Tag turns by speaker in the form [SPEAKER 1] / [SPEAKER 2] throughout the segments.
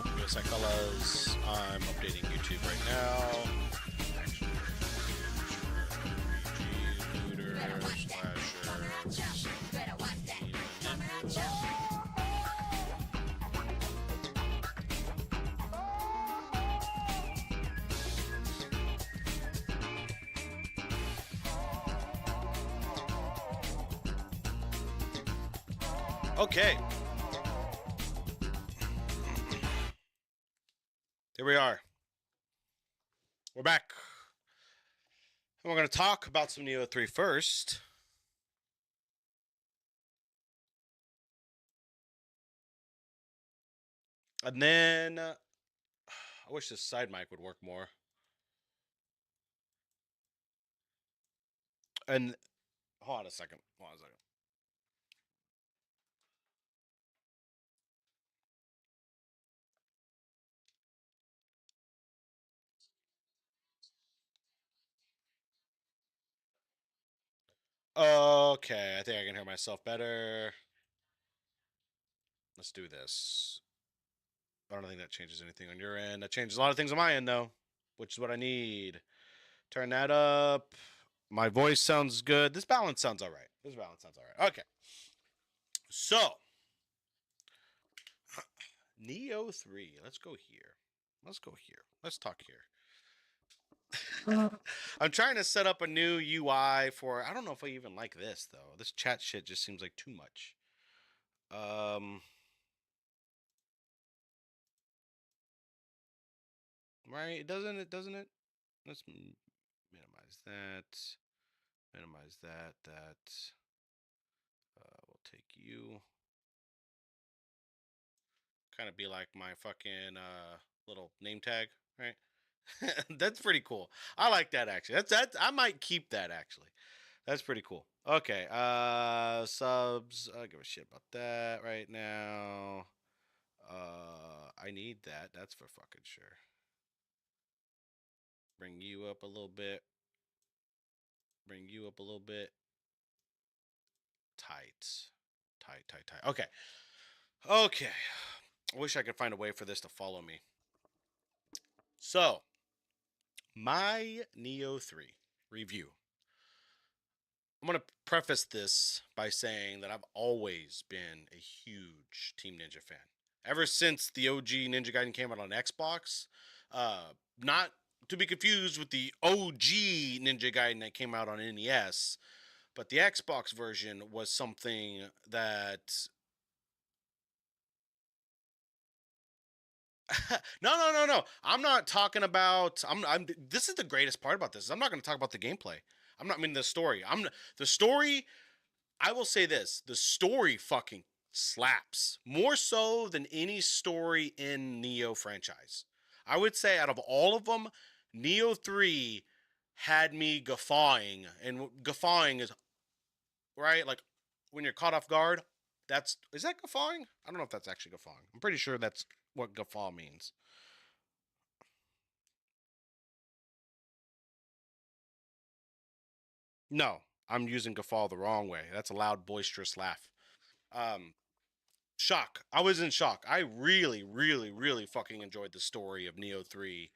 [SPEAKER 1] Give me a sec, fellas. I'm updating YouTube right now. Okay. Here we are. We're back. And we're going to talk about some Nioh 3 first. And then I wish this side mic would work more. And hold on a second. Okay, I think I can hear myself better. Let's do this. I don't think that changes anything on your end. That changes a lot of things on my end, though, which is what I need. Turn that up. My voice sounds good. This balance sounds all right. Okay. So, Nioh 3. Let's go here. Let's talk here. I'm trying to set up a new UI for... I don't know if I even like this, though. This chat shit just seems like too much. Right? Doesn't it? Let's minimize that. We'll take you. Kind of be like my fucking little name tag, right? That's pretty cool. I like that actually. That's I might keep that actually. That's pretty cool. Okay, subs. I don't give a shit about that right now. I need that. That's for fucking sure. Bring you up a little bit. Tight. Okay. I wish I could find a way for this to follow me. So, my Nioh 3 review. I'm going to preface this by saying that I've always been a huge Team Ninja fan. Ever since the OG Ninja Gaiden came out on Xbox, not to be confused with the OG Ninja Gaiden that came out on NES, but the Xbox version was something that... No. I'm not talking about... This is the greatest part about this. I'm not going to talk about the gameplay. The story. The story... I will say this. The story fucking slaps. More so than any story in Nioh franchise. I would say out of all of them, Nioh 3 had me guffawing. And guffawing is... Right? Like, when you're caught off guard, is that guffawing? I don't know if that's actually guffawing. I'm pretty sure that's what guffaw means. No, I'm using guffaw the wrong way. That's a loud, boisterous laugh. Um, shock. I was in shock. I really, really, really fucking enjoyed the story of Neo 3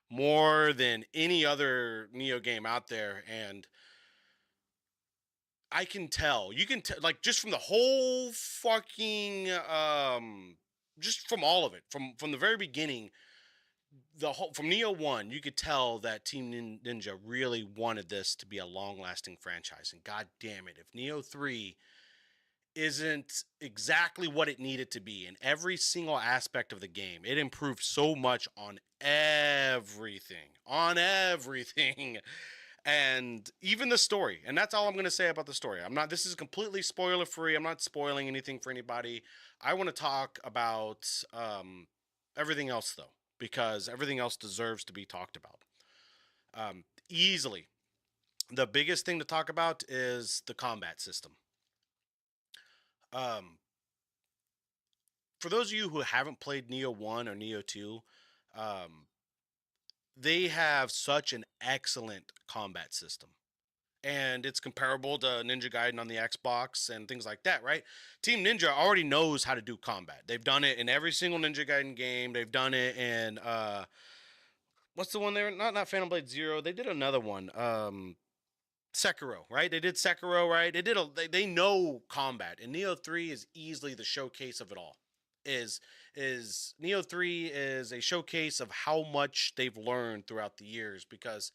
[SPEAKER 1] more than any other Neo game out there. And I can tell. You can tell, like, just from the whole fucking, just from all of it, from the very beginning, the whole from Neo 1, you could tell that Team Ninja really wanted this to be a long-lasting franchise. And god damn it, if Neo 3 isn't exactly what it needed to be in every single aspect of the game, it improved so much on everything. On everything. And even the story. And that's all I'm going to say about the story. I'm not This is completely spoiler free. I'm not spoiling anything for anybody. I want to talk about everything else though, because everything else deserves to be talked about. Easily the biggest thing to talk about is the combat system. Um, for those of you who haven't played Neo 1 or Neo 2, um, they have such an excellent combat system. And it's comparable to Ninja Gaiden on the Xbox and things like that, right? Team Ninja already knows how to do combat. They've done it in every single Ninja Gaiden game. They've done it in what's the one there? Not Phantom Blade Zero. They did another one. Sekiro, right? They did Sekiro, right? They know combat, and Neo 3 is easily the showcase of it all. Is Neo 3 is a showcase of how much they've learned throughout the years, because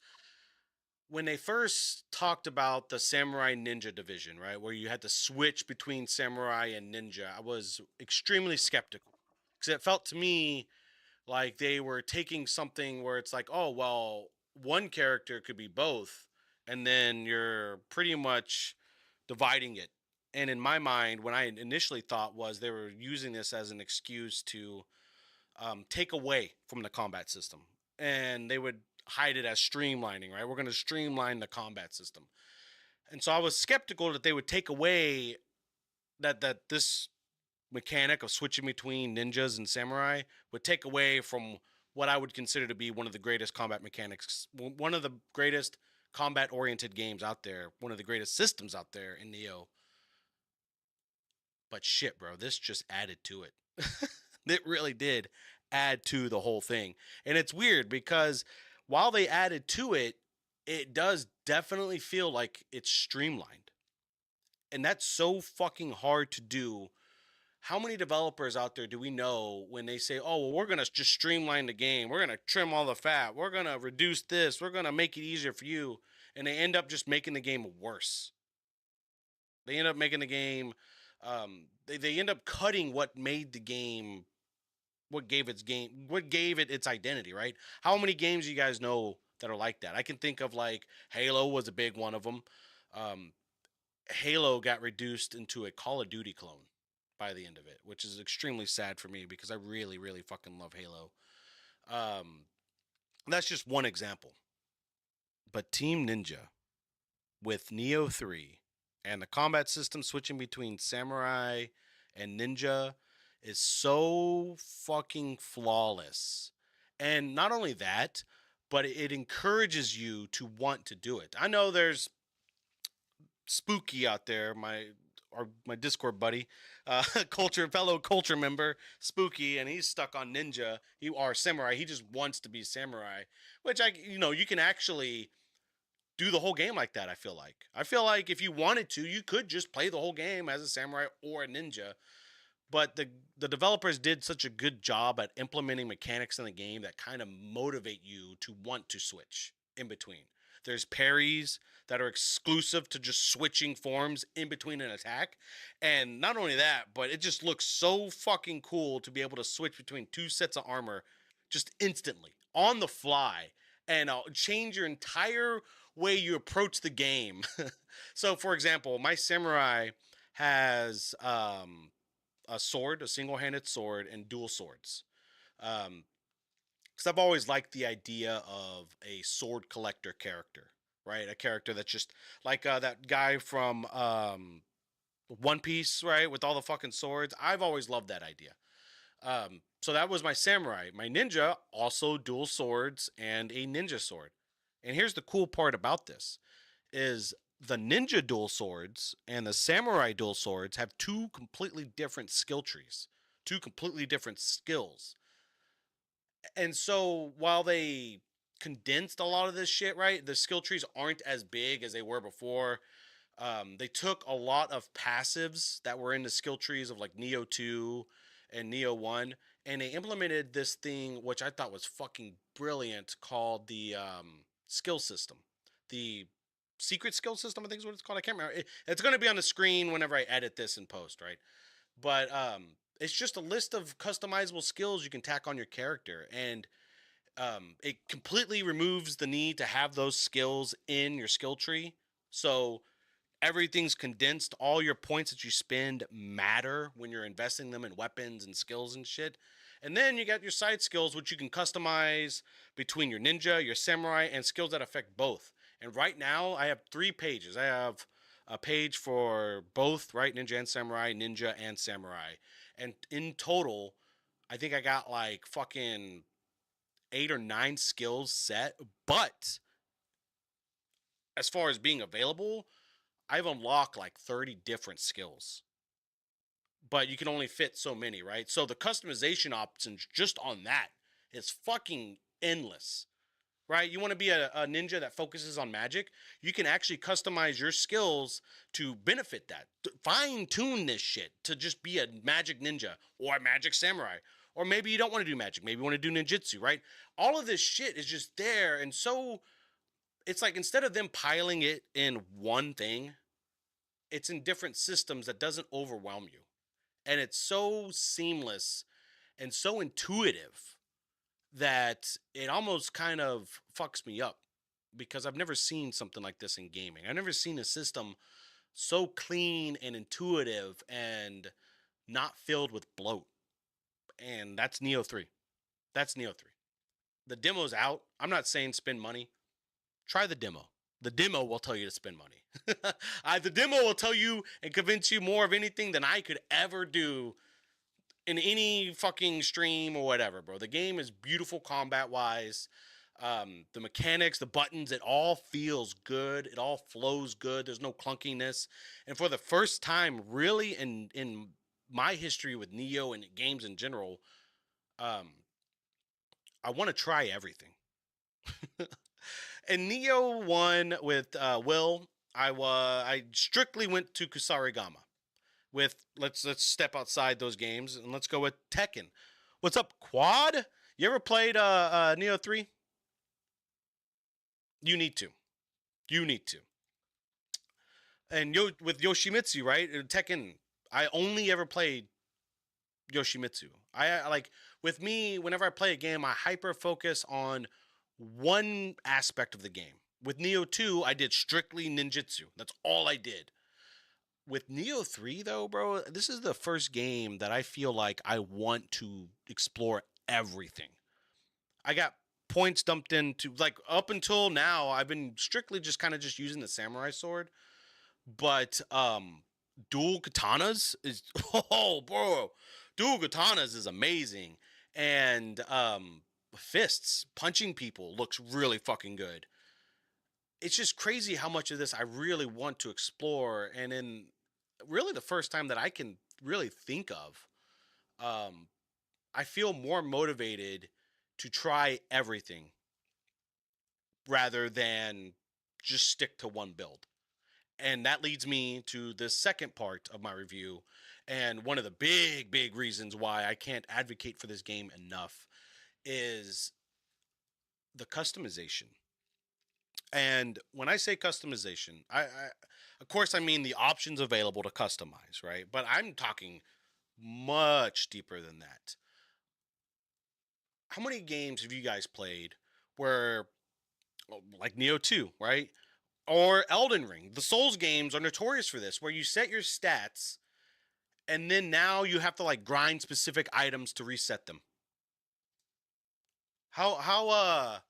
[SPEAKER 1] when they first talked about the samurai ninja division, right, where you had to switch between samurai and ninja, I was extremely skeptical, because it felt to me like they were taking something where it's like, oh, well, one character could be both, and then you're pretty much dividing it. And in my mind, when I initially thought was they were using this as an excuse to take away from the combat system, and they would hide it as streamlining, right? We're going to streamline the combat system. And so I was skeptical that they would take away that this mechanic of switching between ninjas and samurai would take away from what I would consider to be one of the greatest combat mechanics, one of the greatest combat oriented games out there, one of the greatest systems out there in Neo. But shit, bro, this just added to it. It really did add to the whole thing. And it's weird because while they added to it, it does definitely feel like it's streamlined. And that's so fucking hard to do. How many developers out there do we know when they say, oh, well, we're going to just streamline the game. We're going to trim all the fat. We're going to reduce this. We're going to make it easier for you. And they end up just making the game worse. They end up making the game, they end up cutting what made the game, what gave it its identity, right? How many games do you guys know that are like that? I can think of, like, Halo was a big one of them. Um, Halo got reduced into a Call of Duty clone by the end of it, which is extremely sad for me because I really, really fucking love Halo. Um, that's just one example. But Team Ninja with Neo 3 and the combat system switching between samurai and ninja is so fucking flawless. And not only that, but it encourages you to want to do it. I know there's Spooky out there, my Discord buddy, fellow culture member, Spooky, and he's stuck on ninja. He or samurai. He just wants to be samurai, which you can actually do the whole game like that. I feel like if you wanted to, you could just play the whole game as a samurai or a ninja. But the developers did such a good job at implementing mechanics in the game that kind of motivate you to want to switch in between. There's parries that are exclusive to just switching forms in between an attack. And not only that, but it just looks so fucking cool to be able to switch between two sets of armor just instantly on the fly, and change your entire way you approach the game. So, for example, my samurai has a sword, a single-handed sword, and dual swords. Um, because I've always liked the idea of a sword collector character, right? A character that's just like that guy from One Piece, right, with all the fucking swords. I've always loved that idea. So that was my samurai. My ninja also dual swords and a ninja sword. And here's the cool part about this is the ninja dual swords and the samurai dual swords have two completely different skill trees, two completely different skills. And so while they condensed a lot of this shit, right? The skill trees aren't as big as they were before. They took a lot of passives that were in the skill trees of like Nioh 2 and Nioh 1, and they implemented this thing which I thought was fucking brilliant called the skill system. The secret skill system, I think is what it's called. I can't remember. It's going to be on the screen whenever I edit this in post, right? But it's just a list of customizable skills you can tack on your character, and it completely removes the need to have those skills in your skill tree. So everything's condensed. All your points that you spend matter when you're investing them in weapons and skills and shit. And then you got your side skills, which you can customize between your ninja, your samurai, and skills that affect both. And right now, I have 3 pages. I have a page for both, right? Ninja and samurai, ninja and samurai. And in total, I think I got like fucking 8 or 9 skills set. But as far as being available, I've unlocked like 30 different skills, but you can only fit so many, right? So the customization options just on that is fucking endless, right? You want to be a ninja that focuses on magic, you can actually customize your skills to benefit that. Fine tune this shit to just be a magic ninja or a magic samurai. Or maybe you don't want to do magic, maybe you want to do ninjutsu, right? All of this shit is just there. And so it's like instead of them piling it in one thing, it's in different systems that doesn't overwhelm you. And it's so seamless and so intuitive that it almost kind of fucks me up because I've never seen something like this in gaming. I've never seen a system so clean and intuitive and not filled with bloat. And that's Nioh 3. That's Nioh 3. The demo's out. I'm not saying spend money. Try the demo. The demo will tell you to spend money. The demo will tell you and convince you more of anything than I could ever do in any fucking stream or whatever, bro. The game is beautiful combat wise. The mechanics, the buttons, it all feels good. It all flows good. There's no clunkiness. And for the first time, really, in my history with Nioh and games in general, um, I want to try everything. And Nioh 1 with Will, I strictly went to Kusarigama. With let's step outside those games and let's go with Tekken. What's up, Quad? You ever played Nioh 3? You need to. You need to. And with Yoshimitsu, right? Tekken, I only ever played Yoshimitsu. I like with me whenever I play a game, I hyper focus on one aspect of the game. With Nioh 2, I did strictly ninjutsu. That's all I did. With Nioh 3 though, bro, this is the first game that I feel like I want to explore everything. I got points dumped into like up until now I've been strictly just kind of just using the samurai sword, but dual katanas is oh bro, dual katanas is amazing. And fists punching people looks really fucking good. It's just crazy how much of this I really want to explore, and in really the first time that I can really think of, um, I feel more motivated to try everything rather than just stick to one build. And that leads me to the second part of my review. And one of the big reasons why I can't advocate for this game enough is the customization. And when I say customization, of course, I mean the options available to customize, right? But I'm talking much deeper than that. How many games have you guys played where, like Nioh 2, right? Or Elden Ring? The Souls games are notorious for this, where you set your stats and then now you have to like grind specific items to reset them. How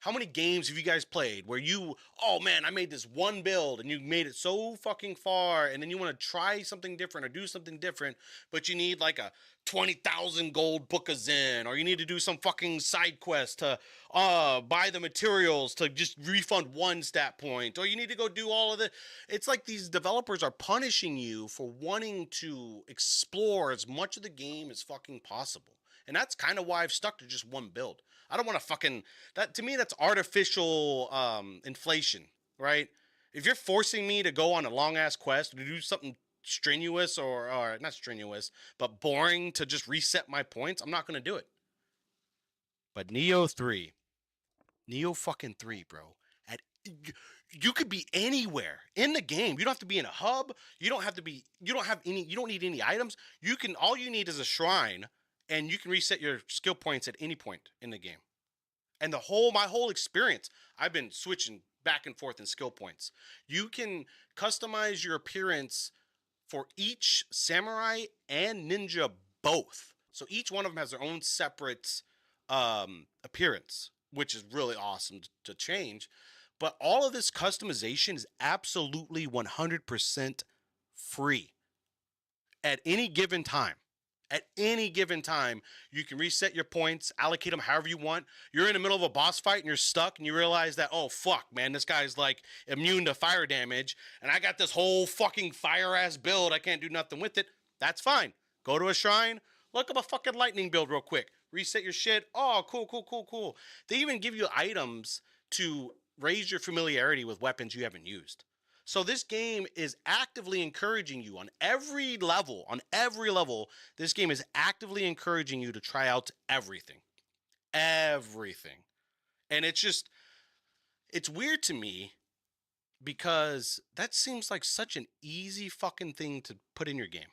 [SPEAKER 1] How many games have you guys played where you, oh man, I made this one build and you made it so fucking far, and then you want to try something different or do something different, but you need like a 20,000 gold book of Zen, or you need to do some fucking side quest to buy the materials to just refund one stat point, or you need to go do all of the. It's like these developers are punishing you for wanting to explore as much of the game as fucking possible. And that's kind of why I've stuck to just one build. I don't want to fucking that to me that's artificial inflation, right? If you're forcing me to go on a long ass quest to do something strenuous or not strenuous, but boring to just reset my points, I'm not going to do it. But Nioh 3, Nioh fucking 3, bro. At you could be anywhere in the game. You don't have to be in a hub. You don't need any items. All you need is a shrine, and you can reset your skill points at any point in the game. And my whole experience, I've been switching back and forth in skill points. You can customize your appearance for each samurai and ninja both. So each one of them has their own separate appearance, which is really awesome to change. But all of this customization is absolutely 100% free at any given time. At any given time, you can reset your points, allocate them however you want. You're in the middle of a boss fight and you're stuck and you realize that, oh, fuck, man, this guy's like immune to fire damage and I got this whole fucking fire-ass build. I can't do nothing with it. That's fine. Go to a shrine, look up a fucking lightning build real quick. Reset your shit. Oh, cool. They even give you items to raise your familiarity with weapons you haven't used. So this game is actively encouraging you on every level, this game is actively encouraging you to try out everything. Everything. And it's weird to me because that seems like such an easy fucking thing to put in your game.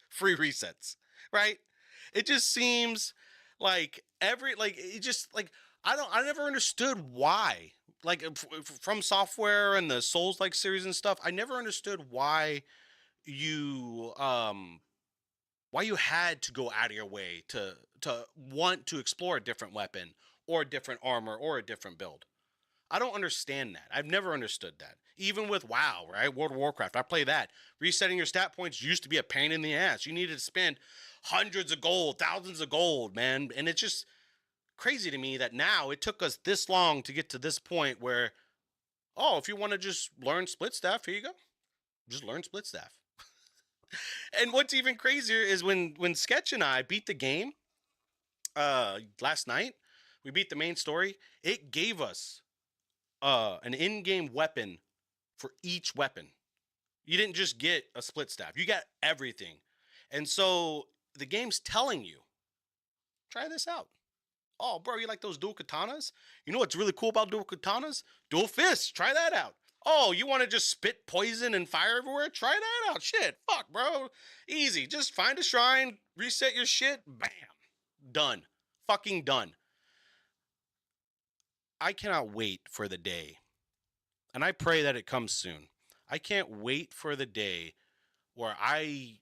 [SPEAKER 1] Free resets, right? It just seems like I never understood why. Like from Software and the Souls like series and stuff, I never understood why you had to go out of your way to want to explore a different weapon or a different armor or a different build. I don't understand that. I've never understood that. Even with WoW, right? World of Warcraft, I play that. Resetting your stat points used to be a pain in the ass. You needed to spend hundreds of gold, thousands of gold, man. And it's just crazy to me that now it took us this long to get to this point where, oh, if you want to just learn split staff, here you go. Just learn split staff. And what's even crazier is when Sketch and I beat the game last night, we beat the main story. It gave us an in-game weapon for each weapon. You didn't just get a split staff. You got everything. And so the game's telling you, try this out. Oh, bro, you like those dual katanas? You know what's really cool about dual katanas? Dual fists. Try that out. Oh, you want to just spit poison and fire everywhere? Try that out. Shit. Fuck, bro. Easy. Just find a shrine, reset your shit. Bam. Done. Fucking done. I cannot wait for the day, and I pray that it comes soon. I can't wait for the day where I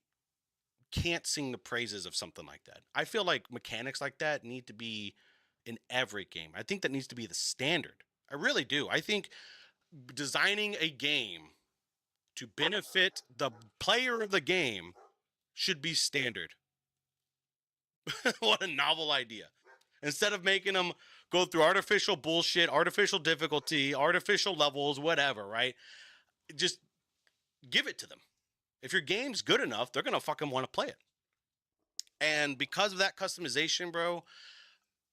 [SPEAKER 1] can't sing the praises of something like that. I feel like mechanics like that need to be in every game. I think that needs to be the standard. I really do. I think designing a game to benefit the player of the game should be standard. What a novel idea. Instead of making them go through artificial bullshit, artificial difficulty, artificial levels, whatever, right? Just give it to them. If your game's good enough, they're going to fucking want to play it. And because of that customization, bro,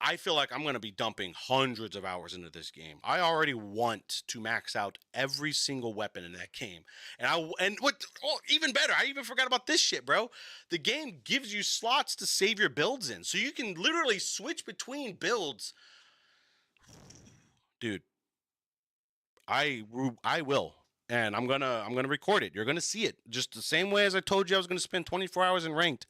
[SPEAKER 1] I feel like I'm going to be dumping hundreds of hours into this game. I already want to max out every single weapon in that game. Even better, I even forgot about this shit, bro. The game gives you slots to save your builds in. So you can literally switch between builds. Dude, I will. And I'm gonna record it. You're gonna see it. Just the same way as I told you I was gonna spend 24 hours in ranked.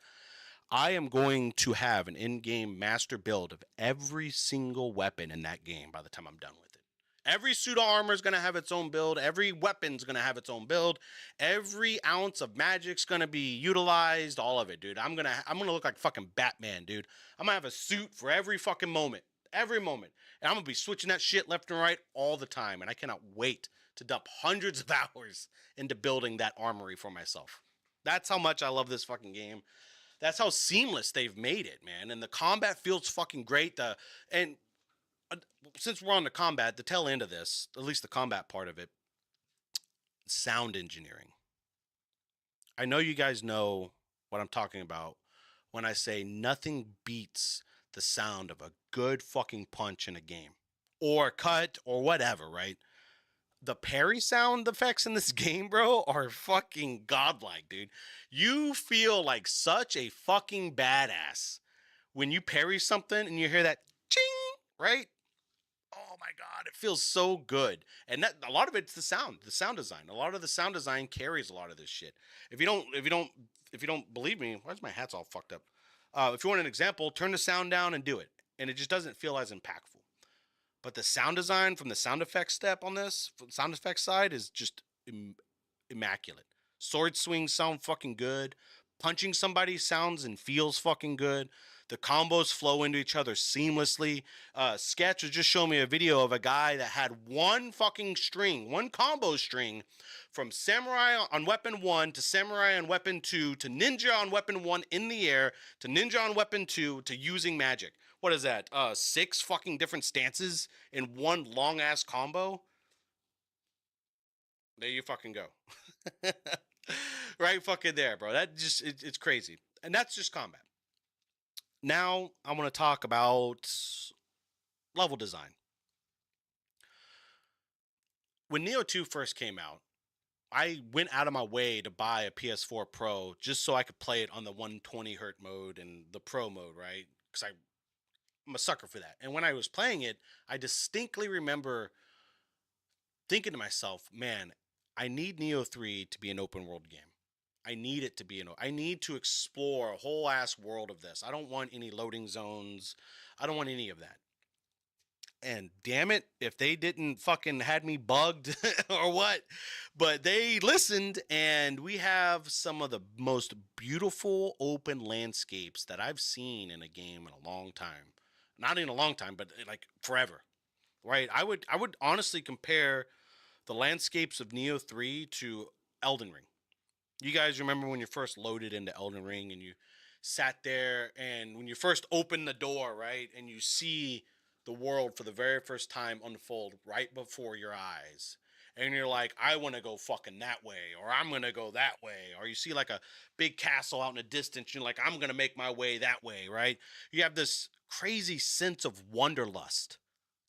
[SPEAKER 1] I am going to have an in-game master build of every single weapon in that game by the time I'm done with it. Every suit of armor is going to have its own build. Every weapon's going to have its own build. Every ounce of magic's going to be utilized. All of it, dude. I'm going to look like fucking Batman, dude. I'm going to have a suit for every fucking moment. every moment. And I'm gonna be switching that shit left and right all the time. And I cannot wait to dump hundreds of hours into building that armory for myself. That's how much I love this fucking game. That's how seamless they've made it, man. And the combat feels fucking great. And uh, since we're on the combat, the tail end of this, at least the combat part of it, sound engineering. I know you guys know what I'm talking about when I say nothing beats the sound of a good fucking punch in a game or a cut or whatever, right? The parry sound effects in this game, bro, are fucking godlike, dude. You feel like such a fucking badass when you parry something and you hear that ching, right? Oh my god, it feels so good. And that a lot of it's the sound design. A lot of the sound design carries a lot of this shit. If you don't believe me, why's my hat's all fucked up? If you want an example, turn the sound down and do it, and it just doesn't feel as impactful. But the sound design from the sound effects step on this sound effects side is just immaculate. Sword swings sound fucking good. Punching somebody sounds and feels fucking good. The combos flow into each other seamlessly. Sketch was just showing me a video of a guy that had one fucking string, one combo string from Samurai on Weapon 1 to Samurai on Weapon 2 to Ninja on Weapon 1 in the air to Ninja on Weapon 2 to using magic. What is that? 6 fucking different stances in one long ass combo? There you fucking go. Right fucking there, bro. That just it's crazy. And that's just combat. Now I want to talk about level design. When Nioh 2 first came out, I went out of my way to buy a PS4 Pro just so I could play it on the 120 hertz mode and the Pro mode, right? Because I'm a sucker for that. And when I was playing it, I distinctly remember thinking to myself, man, I need Nioh 3 to be an open world game. I need it to be I need to explore a whole ass world of this. I don't want any loading zones. I don't want any of that. And damn it, if they didn't fucking had me bugged or what, but they listened, and we have some of the most beautiful open landscapes that I've seen in a game in a long time. Not in a long time, but like forever. Right? I would honestly compare the landscapes of Nioh 3 to Elden Ring. You guys remember when you first loaded into Elden Ring and you sat there, and when you first opened the door, right, and you see the world for the very first time unfold right before your eyes. And you're like, I want to go fucking that way, or I'm going to go that way. Or you see like a big castle out in the distance. You're like, I'm going to make my way that way, right? You have this crazy sense of wanderlust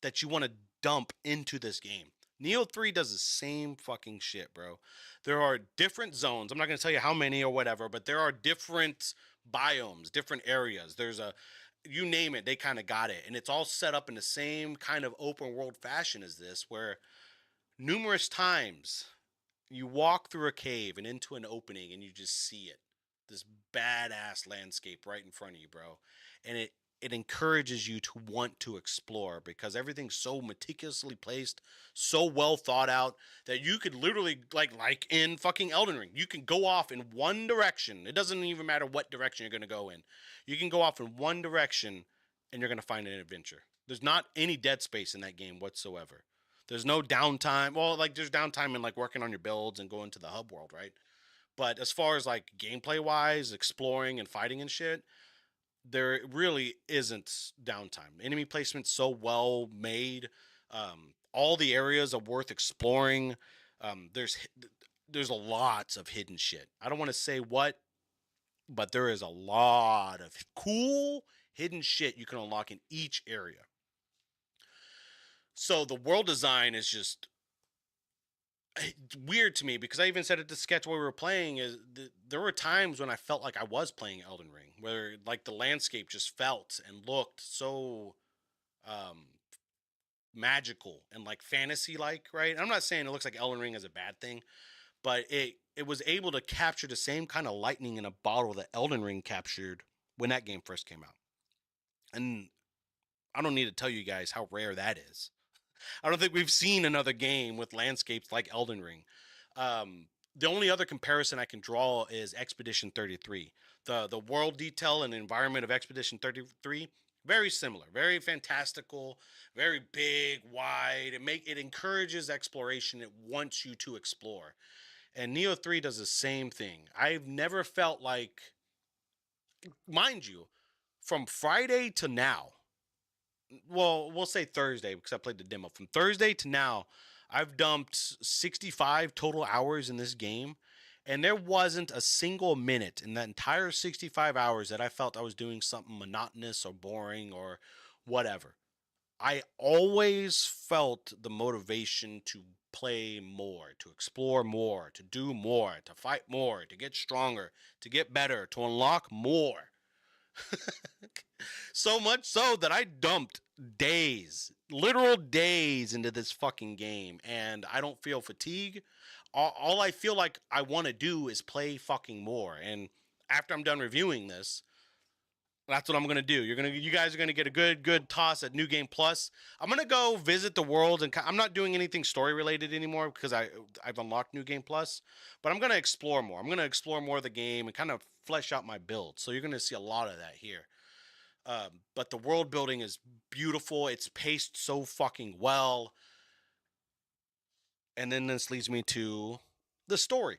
[SPEAKER 1] that you want to dump into this game. Nioh 3 does the same fucking shit, bro. There are different zones. I'm not going to tell you how many or whatever, but there are different biomes, different areas. There's a, you name it, they kind of got it. And it's all set up in the same kind of open world fashion as this, where numerous times you walk through a cave and into an opening and you just see it. This badass landscape right in front of you, bro. And it encourages you to want to explore because everything's so meticulously placed, so well thought out that you could literally like in fucking Elden Ring, you can go off in one direction. It doesn't even matter what direction you're going to go in. You can go off in one direction and you're going to find an adventure. There's not any dead space in that game whatsoever. There's no downtime. Well, like there's downtime in like working on your builds and going to the hub world, right? But as far as like gameplay wise, exploring and fighting and shit, there really isn't downtime. Enemy placement's so well made. All the areas are worth exploring. There's a lots of hidden shit. I don't want to say what, but there is a lot of cool hidden shit you can unlock in each area. So the world design is just weird to me because I even said it to sketch while we were playing there were times when I felt like I was playing Elden Ring, where like the landscape just felt and looked so um magical and like fantasy like, right? I'm not saying it looks like Elden Ring is a bad thing, but it was able to capture the same kind of lightning in a bottle that Elden Ring captured when that game first came out. And I don't need to tell you guys how rare that is. I don't think we've seen another game with landscapes like Elden Ring. The only other comparison I can draw is Expedition 33. The world detail and environment of Expedition 33 Very similar, very fantastical, very big, wide. It encourages exploration. It wants you to explore. And Neo 3 does the same thing. I've never felt like, mind you, from Friday to now, well, we'll say Thursday because I played the demo. From Thursday to now, I've dumped 65 total hours in this game, and there wasn't a single minute in that entire 65 hours that I felt I was doing something monotonous or boring or whatever. I always felt the motivation to play more, to explore more, to do more, to fight more, to get stronger, to get better, to unlock more. So much so that I dumped days, literal days into this fucking game, and I don't feel fatigue. All I feel like I want to do is play fucking more. And after I'm done reviewing this, that's what I'm gonna do. You guys are gonna get a good toss at New Game Plus. I'm gonna go visit the world, and I'm not doing anything story related anymore because I've unlocked New Game Plus. But I'm gonna explore more. I'm gonna explore more of the game and kind of flesh out my build. So you're gonna see a lot of that here. But the world building is beautiful. It's paced so fucking well. And then this leads me to the story.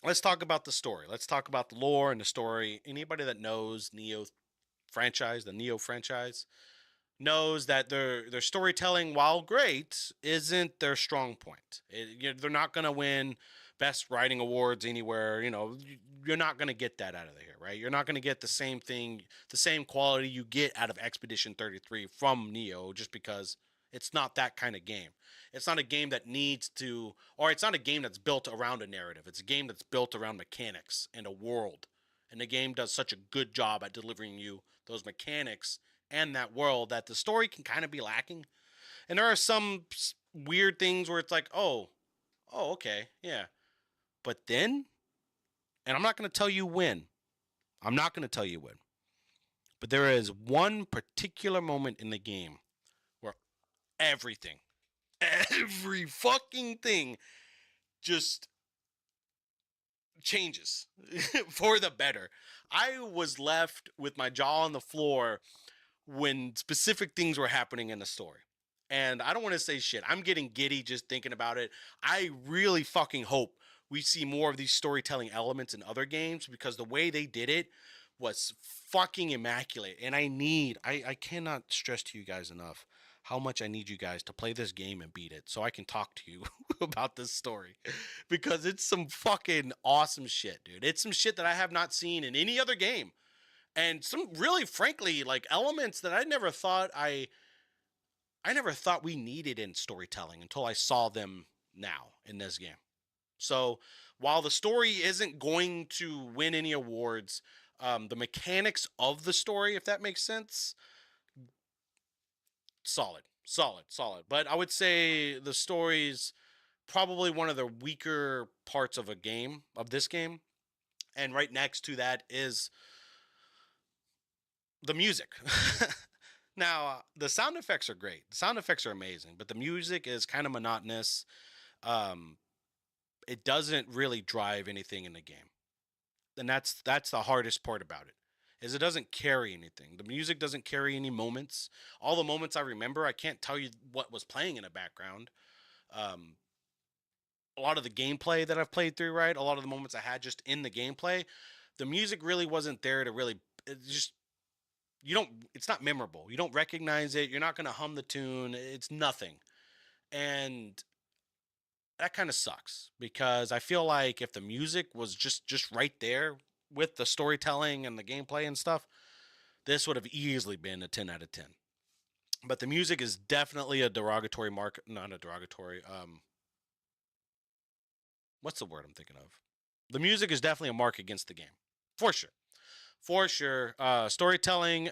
[SPEAKER 1] Let's talk about the story. Let's talk about the lore and the story. Anybody that knows the Nioh franchise, knows that their storytelling, while great, isn't their strong point. They're not gonna win best writing awards anywhere. You're not gonna get that out of here, right? You're not gonna get the same thing, the same quality you get out of Expedition 33 from Nioh, just because it's not that kind of game. It's not a game that needs to, or it's not a game that's built around a narrative. It's a game that's built around mechanics and a world. And the game does such a good job at delivering you those mechanics and that world that the story can kind of be lacking. And there are some weird things where it's like, oh, okay, yeah. But then, and I'm not going to tell you when, I'm not going to tell you when, but there is one particular moment in the game where everything, every fucking thing just changes for the better. I was left with my jaw on the floor when specific things were happening in the story. And I don't want to say shit. I'm getting giddy just thinking about it. I really fucking hope we see more of these storytelling elements in other games because the way they did it was fucking immaculate. And I cannot stress to you guys enough how much I need you guys to play this game and beat it so I can talk to you about this story because it's some fucking awesome shit, dude. It's some shit that I have not seen in any other game and some really frankly like elements that I never thought we needed in storytelling until I saw them now in this game. So while the story isn't going to win any awards, the mechanics of the story, if that makes sense, solid. But I would say the story's probably one of the weaker parts of this game. And right next to that is the music. Now, the sound effects are great. The sound effects are amazing, but the music is kind of monotonous. Um, it doesn't really drive anything in the game, and that's the hardest part about it. Is it doesn't carry anything. The music doesn't carry any moments. All the moments I remember, I can't tell you what was playing in the background. Um, a lot of the gameplay that I've played through, right? A lot of the moments I had just in the gameplay, the music really wasn't there to really. It just you don't. It's not memorable. You don't recognize it. You're not gonna hum the tune. It's nothing, and that kind of sucks because I feel like if the music was just right there with the storytelling and the gameplay and stuff, this would have easily been a 10 out of 10. But the music is definitely a derogatory mark, not a derogatory. What's the word I'm thinking of? The music is definitely a mark against the game, for sure, for sure. Storytelling,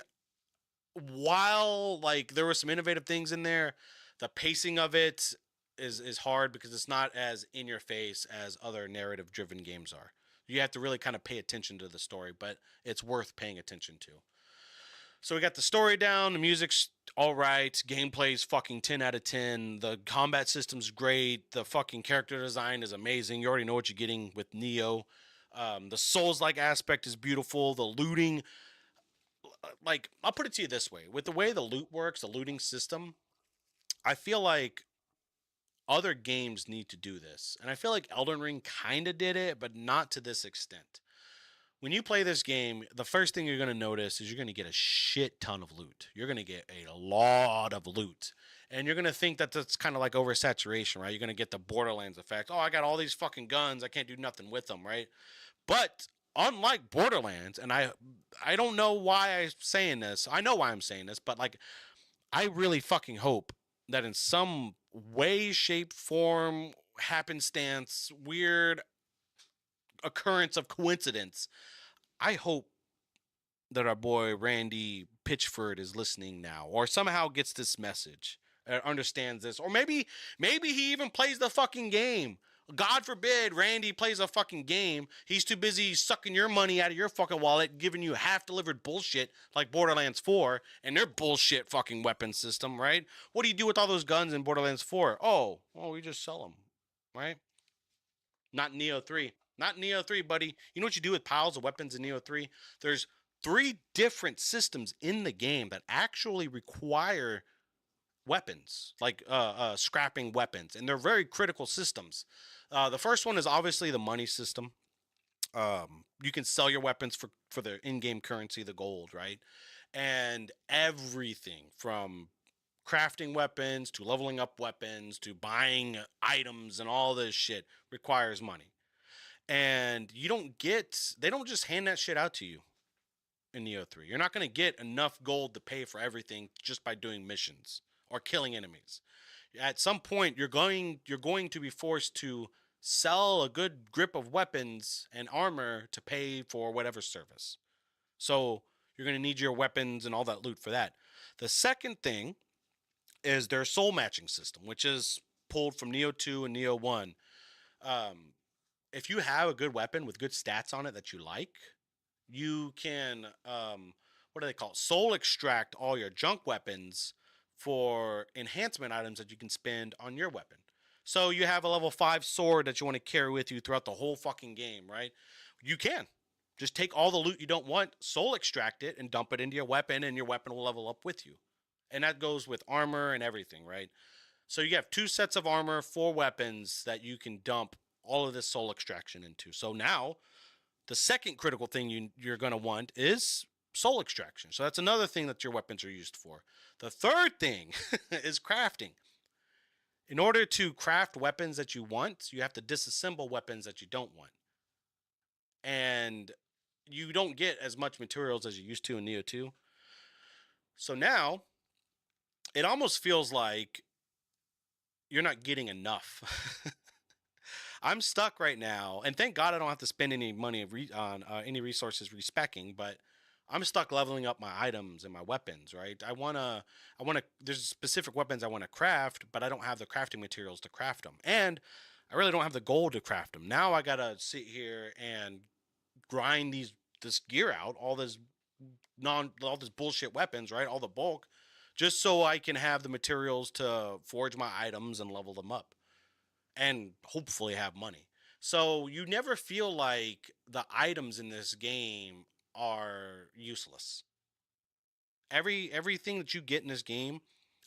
[SPEAKER 1] while like there were some innovative things in there, the pacing of it is hard because it's not as in your face as other narrative driven games are. You have to really kind of pay attention to the story, but it's worth paying attention to. So we got the story down, the music's all right, gameplay's fucking 10 out of 10. The combat system's great, the fucking character design is amazing. You already know what you're getting with Nioh. The Souls-like aspect is beautiful. The looting, like I'll put it to you this way: with the way the loot works, the looting system, I feel like other games need to do this, and I feel like Elden Ring kind of did it, but not to this extent. When you play this game, the first thing you're going to notice is you're going to get a shit ton of loot. You're going to get a lot of loot. And you're going to think that that's kind of like oversaturation, right? You're going to get the Borderlands effect. Oh, I got all these fucking guns. I can't do nothing with them, right? But unlike Borderlands, and I don't know why I'm saying this. I know why I'm saying this, but like I really fucking hope that in some way, shape, form, happenstance, weird occurrence of coincidence, I hope that our boy Randy Pitchford is listening now, or somehow gets this message, understands this, or maybe he even plays the fucking game. God forbid Randy plays a fucking game. He's too busy sucking your money out of your fucking wallet, giving you half delivered bullshit like Borderlands 4 and their bullshit fucking weapon system, right? What do you do with all those guns in Borderlands 4? Oh, well, we just sell them, right? Not Nioh 3. Not Nioh 3, buddy. You know what you do with piles of weapons in Nioh 3? There's 3 different systems in the game that actually require weapons, like scrapping weapons, and they're very critical systems. The first one is obviously the money system. You can sell your weapons for the in-game currency, the gold, right? And everything from crafting weapons to leveling up weapons to buying items and all this shit requires money. And they don't just hand that shit out to you in Neo 3. You're not going to get enough gold to pay for everything just by doing missions or killing enemies. At some point you're going to be forced to sell a good grip of weapons and armor to pay for whatever service. So you're going to need your weapons and all that loot for that. The second thing is their soul matching system, which is pulled from Neo 2 and Neo 1. Um, if you have a good weapon with good stats on it that you like, you can what do they call it? Soul extract all your junk weapons for enhancement items that you can spend on your weapon. So you have a level 5 sword that you want to carry with you throughout the whole fucking game, right? You can just take all the loot you don't want, soul extract it, and dump it into your weapon, and your weapon will level up with you. And that goes with armor and everything, right? So you have 2 sets of armor, 4 weapons that you can dump all of this soul extraction into. So now the second critical thing you're going to want is soul extraction. So that's another thing that your weapons are used for. The third thing is crafting. In order to craft weapons that you want, you have to disassemble weapons that you don't want. And you don't get as much materials as you used to in Neo 2. So now it almost feels like you're not getting enough. I'm stuck right now, and thank God I don't have to spend any money on any resources respecking. But I'm stuck leveling up my items and my weapons. Right? I wanna. There's specific weapons I want to craft, but I don't have the crafting materials to craft them, and I really don't have the gold to craft them. Now I gotta sit here and grind this gear out, all this bullshit weapons, right? All the bulk, just so I can have the materials to forge my items and level them up and hopefully have money. So you never feel like the items in this game are useless. Everything that you get in this game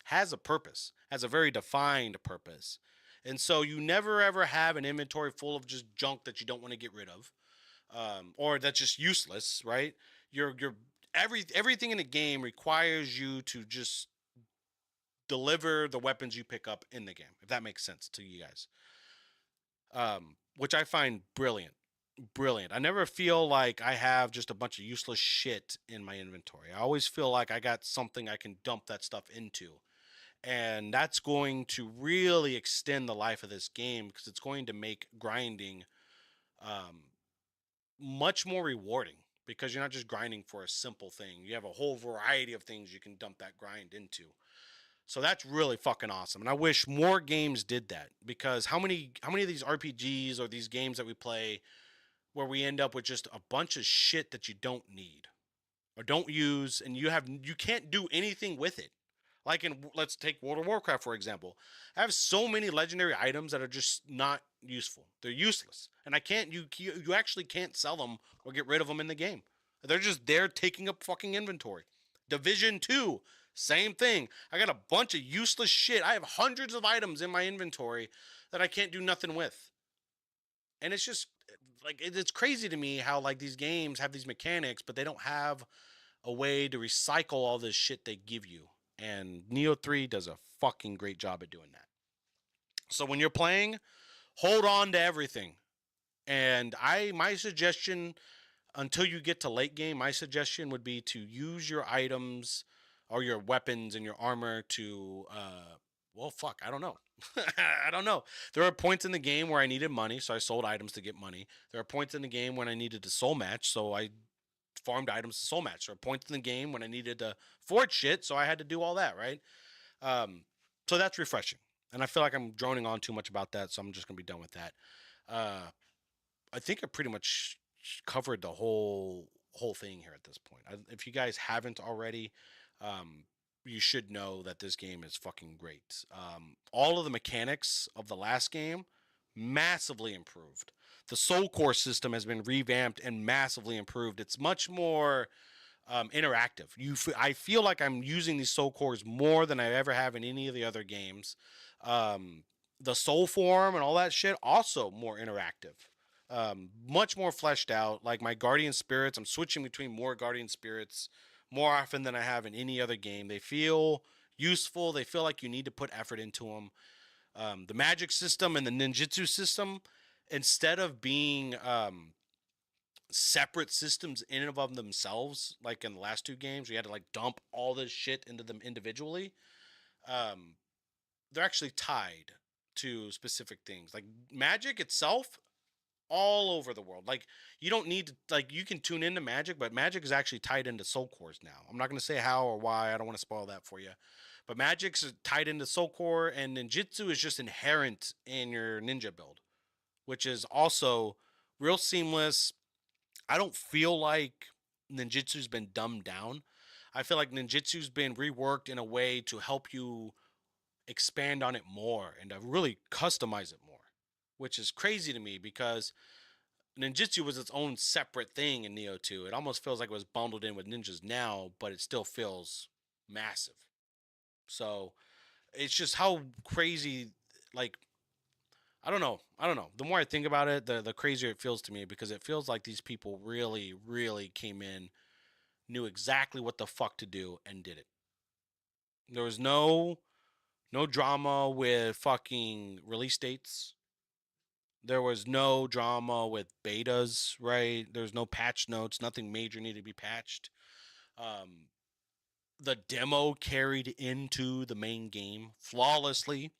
[SPEAKER 1] has a purpose, has a very defined purpose. And so you never ever have an inventory full of just junk that you don't want to get rid of, or that's just useless, right? Everything in the game requires you to just deliver the weapons you pick up in the game, if that makes sense to you guys. Which I find brilliant. Brilliant. I never feel like I have just a bunch of useless shit in my inventory. I always feel like I got something I can dump that stuff into. And that's going to really extend the life of this game because it's going to make grinding um, much more rewarding because you're not just grinding for a simple thing. You have a whole variety of things you can dump that grind into. So that's really fucking awesome. And I wish more games did that because how many of these RPGs or these games that we play where we end up with just a bunch of shit that you don't need or don't use and you can't do anything with it. Like let's take World of Warcraft for example. I have so many legendary items that are just not useful. They're useless. And I can't you actually can't sell them or get rid of them in the game. They're just there taking up fucking inventory. Division 2, same thing. I got a bunch of useless shit. I have hundreds of items in my inventory that I can't do nothing with. And it's just like it's crazy to me how like these games have these mechanics, but they don't have a way to recycle all this shit they give you. And Neo 3 does a fucking great job at doing that. So when you're playing, hold on to everything. And my suggestion until you get to late game, my suggestion would be to use your items or your weapons and your armor to well fuck, I don't know. I don't know. There are points in the game where I needed money, so I sold items to get money. There are points in the game when I needed to soul match, so I farmed items to soul match. There are points in the game when I needed to forge shit, so I had to do all that, right? Um, so that's refreshing. And I feel like I'm droning on too much about that, so I'm just gonna be done with that. Uh, I think I pretty much covered the whole thing here at this point. If you guys haven't already, um, you should know that this game is fucking great. All of the mechanics of the last game massively improved. The Soul Core system has been revamped and massively improved. It's much more interactive. I feel like I'm using these Soul Cores more than I ever have in any of the other games. Um, the Soul Form and all that shit also more interactive. Much more fleshed out. Like my Guardian Spirits, I'm switching between more Guardian Spirits more often than I have in any other game. They feel useful. They feel like you need to put effort into them. The magic system and the ninjutsu system, instead of being separate systems in and of themselves, like in the last two games, we had to like dump all this shit into them individually. Um, they're actually tied to specific things. Like magic itself all over the world. Like you don't need to like you can tune into magic, but magic is actually tied into soul cores now. I'm not going to say how or why. I don't want to spoil that for you. But magic's tied into soul core and ninjutsu is just inherent in your ninja build, which is also real seamless. I don't feel like ninjutsu's been dumbed down. I feel like ninjutsu's been reworked in a way to help you expand on it more and to really customize it more, which is crazy to me because ninjutsu was its own separate thing in Nioh 2. It almost feels like it was bundled in with ninjas now, but it still feels massive. So it's just how crazy, like, I don't know. I don't know. The more I think about it, the crazier it feels to me because it feels like these people really, really came in, knew exactly what the fuck to do, and did it. There was no drama with fucking release dates. There was no drama with betas, right? There's no patch notes. Nothing major needed to be patched. Um, the demo carried into the main game flawlessly.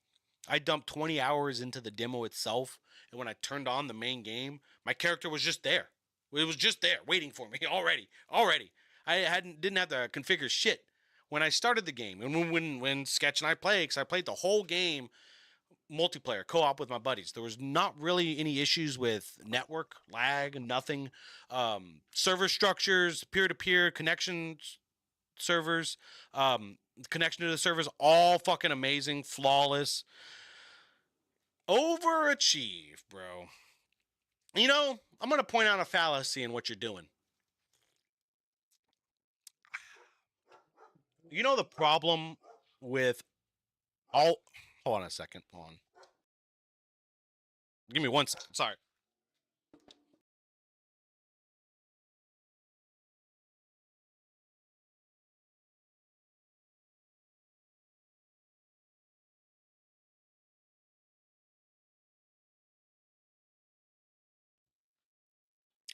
[SPEAKER 1] I dumped 20 hours into the demo itself, and when I turned on the main game, my character was just there. It was just there, waiting for me already. Already, I didn't have to configure shit when I started the game. And when Sketch and I played, because I played the whole game multiplayer co-op with my buddies, there was not really any issues with network lag, nothing. Server structures, peer-to-peer connections, servers, connection to the servers, all fucking amazing, flawless. Overachieve, bro. You know, I'm going to point out a fallacy in what you're doing. You know the problem with all. Hold on a second. Hold on. Give me 1 second. Sorry.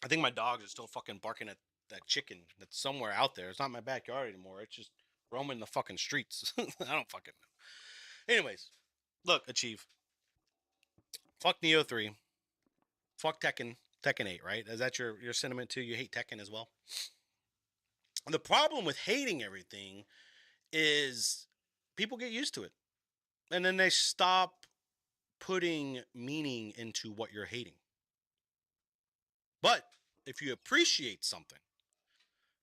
[SPEAKER 1] I think my dogs are still fucking barking at that chicken that's somewhere out there. It's not my backyard anymore. It's just roaming the fucking streets. I don't fucking know. Anyways, look, Achieve. Fuck Neo 3. Fuck Tekken 8, right? Is that your sentiment too? You hate Tekken as well? The problem with hating everything is people get used to it. And then they stop putting meaning into what you're hating. But if you appreciate something,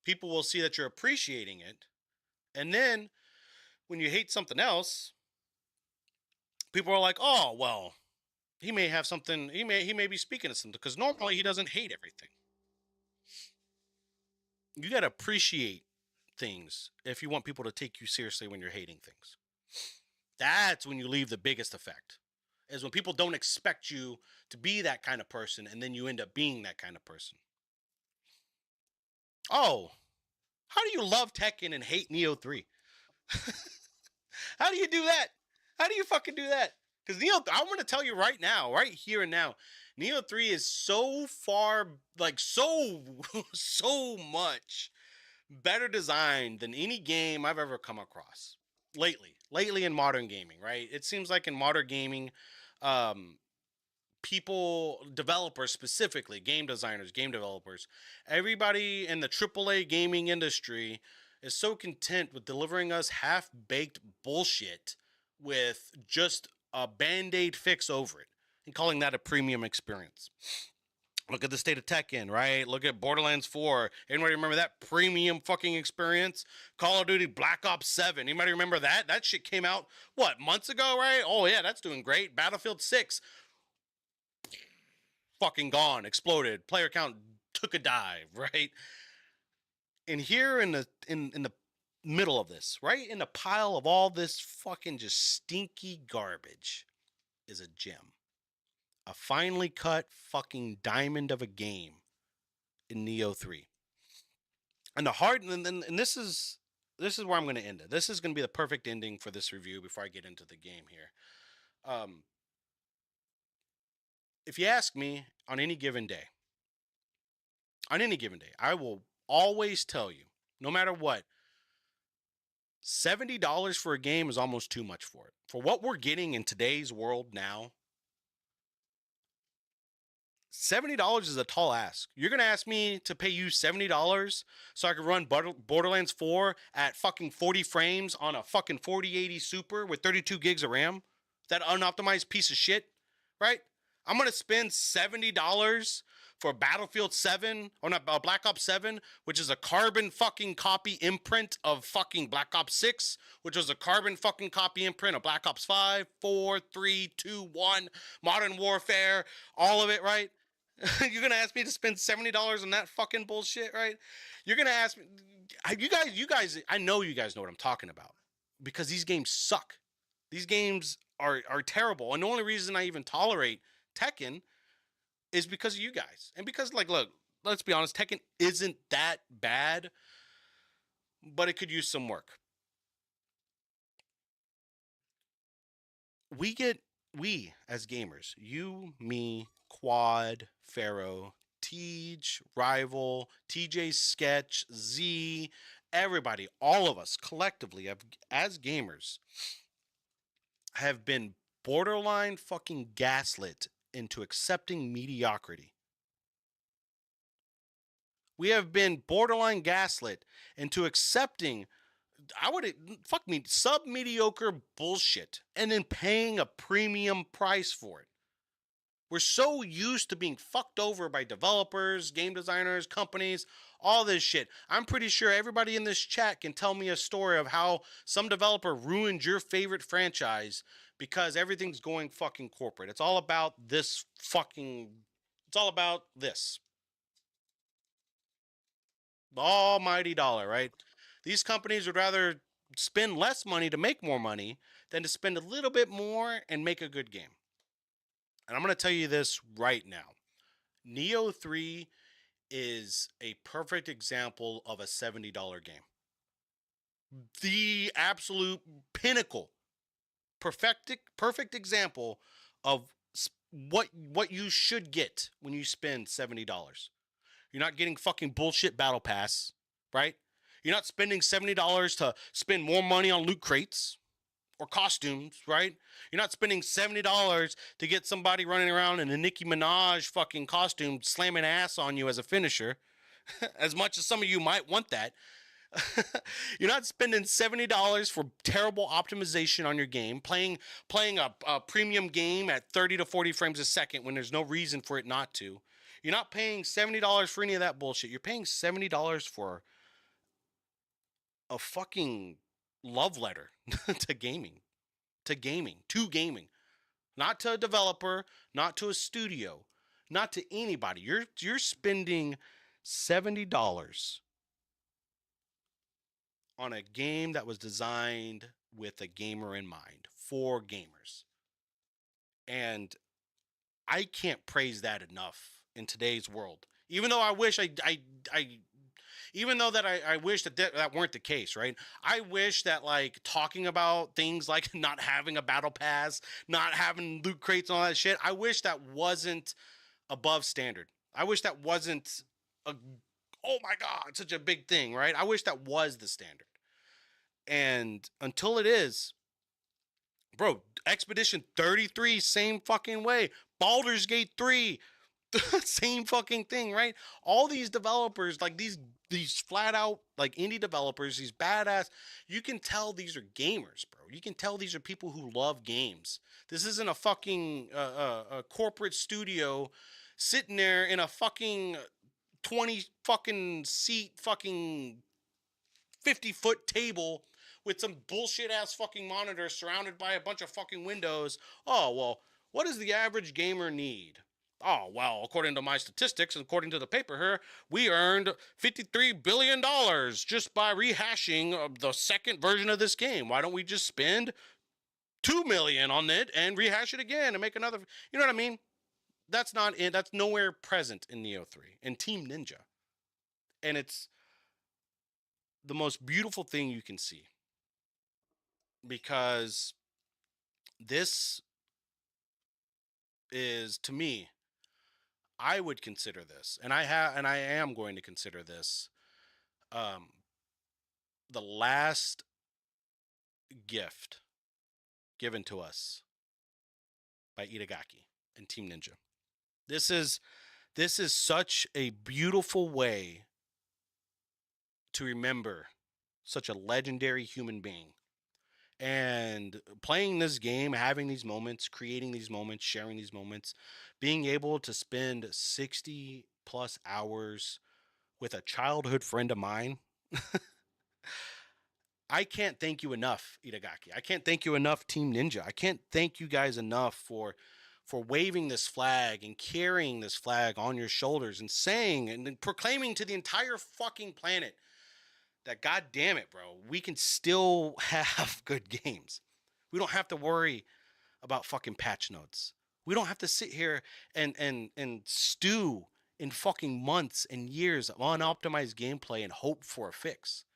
[SPEAKER 1] people will see that you're appreciating it. And then when you hate something else, people are like, "Oh, well, he may have something. He may be speaking to something because normally he doesn't hate everything." You got to appreciate things if you want people to take you seriously when you're hating things. That's when you leave the biggest effect. Is when people don't expect you to be that kind of person and then you end up being that kind of person. Oh, how do you love Tekken and hate Nioh 3? How do you do that? How do you fucking do that? Because Nioh, I'm going to tell you right now, right here and now, Nioh 3 is so far, like so, so much better designed than any game I've ever come across lately in modern gaming, right? It seems like in modern gaming, um, people, developers specifically, game designers, game developers, everybody in the AAA gaming industry is so content with delivering us half-baked bullshit with just a band-aid fix over it and calling that a premium experience. Look at the state of Tekken, right? Look at Borderlands 4. Anybody remember that premium fucking experience? Call of Duty Black Ops 7. Anybody remember that? That shit came out, what, months ago, right? Oh, yeah, that's doing great. Battlefield 6, fucking gone, exploded. Player count took a dive, right? And here in the middle of this, right in the pile of all this fucking just stinky garbage, is a gem. A finely cut fucking diamond of a game in Nioh 3. And the hard and this is where I'm going to end it. This is going to be the perfect ending for this review before I get into the game here. If you ask me on any given day, I will always tell you, no matter what, $70 for a game is almost too much for it. For what we're getting in today's world now, $70 is a tall ask. You're going to ask me to pay you $70 so I can run Borderlands 4 at fucking 40 frames on a fucking 4080 Super with 32 gigs of RAM? That unoptimized piece of shit, right? I'm going to spend $70 for Battlefield 7, or not, Black Ops 7, which is a carbon fucking copy imprint of fucking Black Ops 6, which was a carbon fucking copy imprint of Black Ops 5, 4, 3, 2, 1, Modern Warfare, all of it, right? You're gonna ask me to spend $70 on that fucking bullshit, right? You're gonna ask me, you guys. I know you guys know what I'm talking about because these games suck. These games are terrible, and the only reason I even tolerate Tekken is because of you guys, and because like, look, let's be honest, Tekken isn't that bad, but it could use some work. we get we as gamers, you, me, Quad, Pharaoh, Tej, Rival, TJ Sketch, Z, everybody, all of us collectively have, as gamers, have been borderline fucking gaslit into accepting mediocrity. We have been borderline gaslit into accepting, I would, fuck me, sub mediocre bullshit and then paying a premium price for it. We're so used to being fucked over by developers, game designers, companies, all this shit. I'm pretty sure everybody in this chat can tell me a story of how some developer ruined your favorite franchise because everything's going fucking corporate. It's all about this fucking, it's all about this. The almighty dollar, right? These companies would rather spend less money to make more money than to spend a little bit more and make a good game. And I'm going to tell you this right now. Nioh 3 is a perfect example of a $70 game. The absolute pinnacle, perfect example of what you should get when you spend $70. You're not getting fucking bullshit battle pass, right? You're not spending $70 to spend more money on loot crates or costumes, right? You're not spending $70 to get somebody running around in a Nicki Minaj fucking costume slamming ass on you as a finisher, as much as some of you might want that. You're not spending $70 for terrible optimization on your game, playing a premium game at 30 to 40 frames a second when there's no reason for it not to. You're not paying $70 for any of that bullshit. You're paying $70 for a fucking love letter to gaming, to gaming, not to a developer, not to a studio, not to anybody. You're spending $70 on a game that was designed with a gamer in mind, for gamers. And I can't praise that enough in today's world. Even though I wish I even though that I wish that weren't the case, right? I wish that like talking about things like not having a battle pass, not having loot crates and all that shit, I wish that wasn't above standard. I wish that wasn't a oh my god, such a big thing, right? I wish that was the standard. And until it is, bro, Expedition 33 same fucking way. Baldur's Gate 3 same fucking thing, right? All these developers, like these flat out like indie developers, these badass, you can tell these are gamers, bro. You can tell these are people who love games. This isn't a fucking a corporate studio sitting there in a fucking 20 fucking seat fucking 50-foot table with some bullshit ass fucking monitor surrounded by a bunch of fucking windows. Oh, well, what does the average gamer need? Oh, well, according to my statistics and according to the paper here, we earned $53 billion just by rehashing the second version of this game. Why don't we just spend $2 million on it and rehash it again and make another? You know what I mean? That's not in, that's nowhere present in Nioh 3 and Team Ninja. And it's the most beautiful thing you can see because this is, to me, I would consider this, and I am going to consider this um the last gift given to us by Itagaki and Team Ninja. This is such a beautiful way to remember such a legendary human being. And playing this game, having these moments, creating these moments, sharing these moments, being able to spend 60 plus hours with a childhood friend of mine, I can't thank you enough, Itagaki. I can't thank you enough, Team Ninja. I can't thank you guys enough for waving this flag and carrying this flag on your shoulders and saying and proclaiming to the entire fucking planet that, god damn it, bro, we can still have good games. We don't have to worry about fucking patch notes. We don't have to sit here and stew in fucking months and years of unoptimized gameplay and hope for a fix.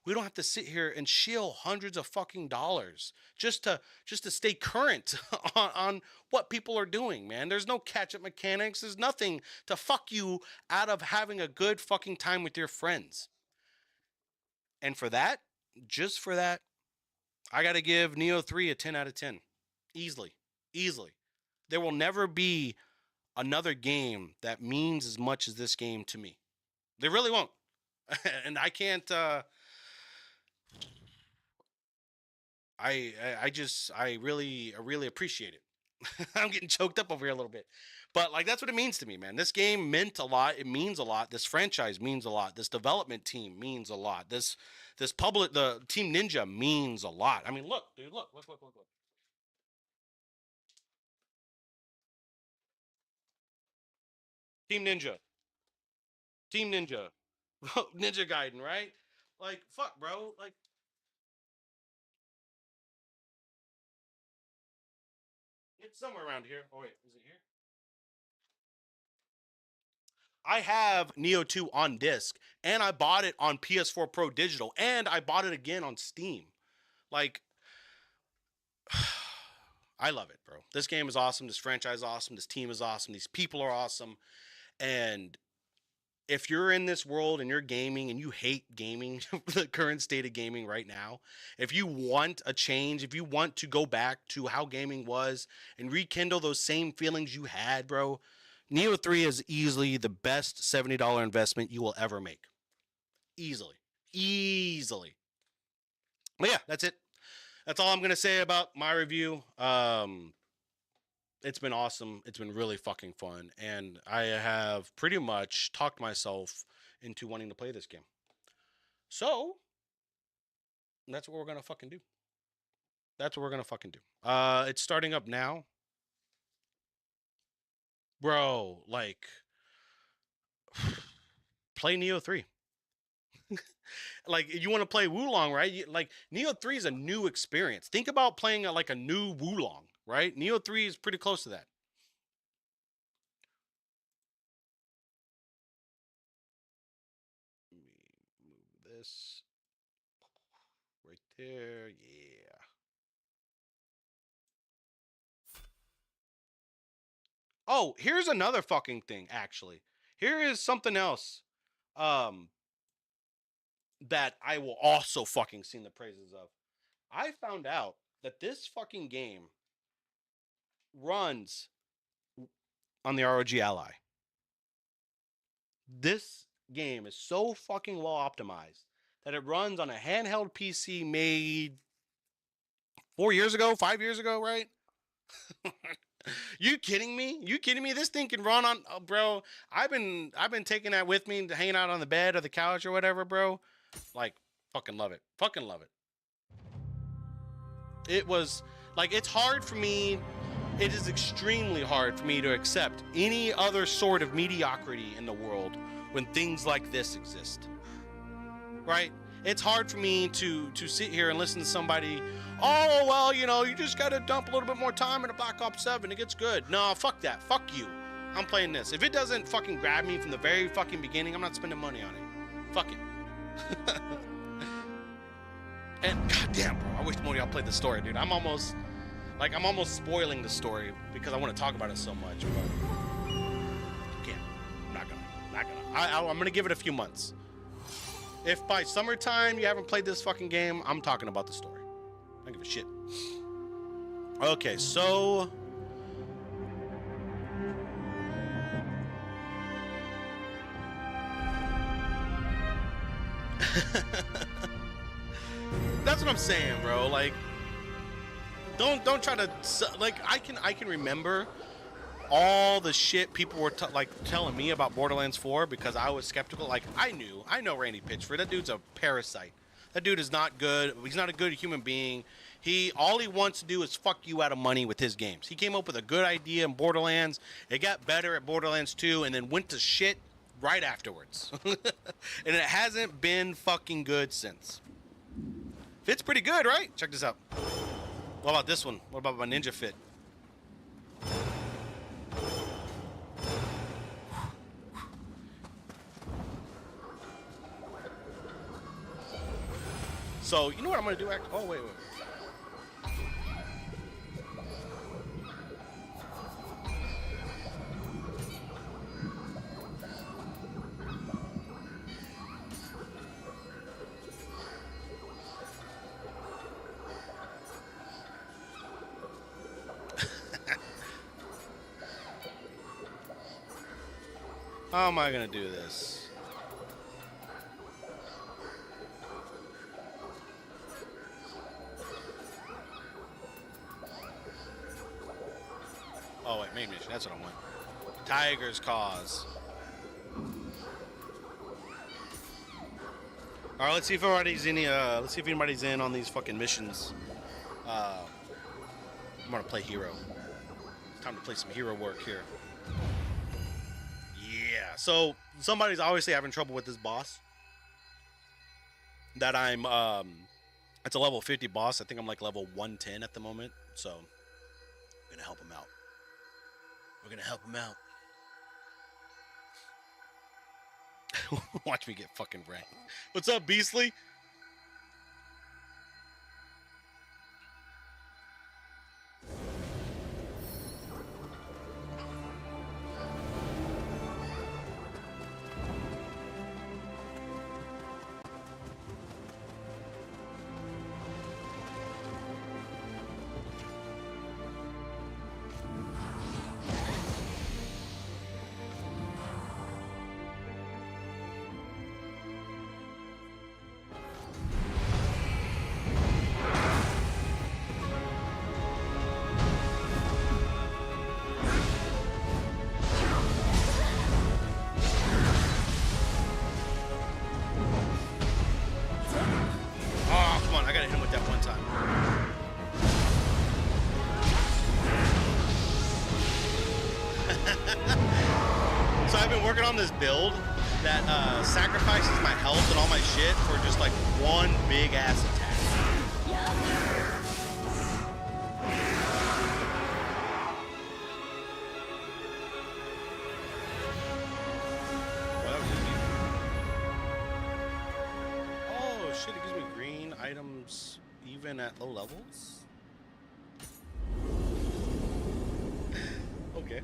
[SPEAKER 1] We don't have to sit here and shill hundreds of fucking dollars just to stay current on what people are doing, man. There's no catch up mechanics. There's nothing to fuck you out of having a good fucking time with your friends. And for that, just for that, I got to give Nioh 3 a 10 out of 10. Easily. Easily. There will never be another game that means as much as this game to me. They really won't. And I can't I really appreciate it. I'm getting choked up over here a little bit. But like that's what it means to me, man. This game meant a lot. It means a lot. This franchise means a lot. This development team means a lot. This public the Team Ninja means a lot. I mean, look, dude, look. Team Ninja. Team Ninja. Ninja Gaiden, right? Like fuck, bro. Like it's somewhere around here. Oh wait, is it here? I have Neo 2 on disc and I bought it on PS4 Pro Digital and I bought it again on Steam. Like I love it, bro. This game is awesome. This franchise is awesome. This team is awesome. These people are awesome. And if you're in this world and you're gaming and you hate gaming, the current state of gaming right now, if you want a change, if you want to go back to how gaming was and rekindle those same feelings you had, bro, Neo 3 is easily the best $70 investment you will ever make. Easily. Easily. But yeah, that's it. That's all I'm going to say about my review. It's been awesome. It's been really fucking fun. And I have pretty much talked myself into wanting to play this game. So that's what we're gonna fucking do. That's what we're gonna fucking do. It's starting up now, bro. Like, play Neo 3. Like, you want to play Wulong, right? Like, Nioh 3 is a new experience. Think about playing like a new Wulong, right? Nioh 3 is pretty close to that. Let me move this right there. Yeah. Oh, here's another fucking thing, actually. Here is something else um that I will also fucking sing the praises of. I found out that this fucking game runs on the ROG Ally. This game is so fucking well optimized that it runs on a handheld PC made 4 years ago, 5 years ago, right? You kidding me? You kidding me? This thing can run on, bro. I've been taking that with me, hanging out on the bed or the couch or whatever, bro. Like, fucking love it. Fucking love it. It was like, it's hard for me. It is extremely hard for me to accept any other sort of mediocrity in the world when things like this exist. Right? It's hard for me to sit here and listen to somebody, oh, well, you know, you just got to dump a little bit more time in a Black Ops 7. It gets good. No, fuck that. Fuck you. I'm playing this. If it doesn't fucking grab me from the very fucking beginning, I'm not spending money on it. Fuck it. And goddamn, bro, I wish more of y'all played the story, dude. I'm almost spoiling the story because I want to talk about it so much, but I can't. I'm not gonna. I'm gonna give it a few months. If by summertime you haven't played this fucking game, I'm talking about the story. I don't give a shit. Okay, so that's what I'm saying, bro. Like, don't try to, like, I can remember all the shit people were like telling me about Borderlands 4 because I was skeptical. Like, I know Randy Pitchford. That dude's a parasite. That dude is not good. He's not a good human being. All he wants to do is fuck you out of money with his games. He came up with a good idea in Borderlands. It got better at Borderlands 2 and then went to shit right afterwards. And it hasn't been fucking good since. Fit's pretty good, right? Check this out. What about this one? What about my Ninja Fit? So, you know what I'm going to do? Oh, wait. How am I going to do this? Oh, wait, main mission. That's what I want. Tiger's Cause. All right, let's see if anybody's in on these fucking missions. I'm gonna play hero. It's time to play some hero work here. Yeah. So somebody's obviously having trouble with this boss. That I'm. It's a level 50 boss. I think I'm like level 110 at the moment. So I'm gonna help him out. We're gonna help him out. Watch me get fucking wrecked. What's up, Beastly? So I've been working on this build sacrifices my health and all my shit for just like one big ass attack. Well, that was easy. Oh shit, it gives me green items even at low levels. Okay.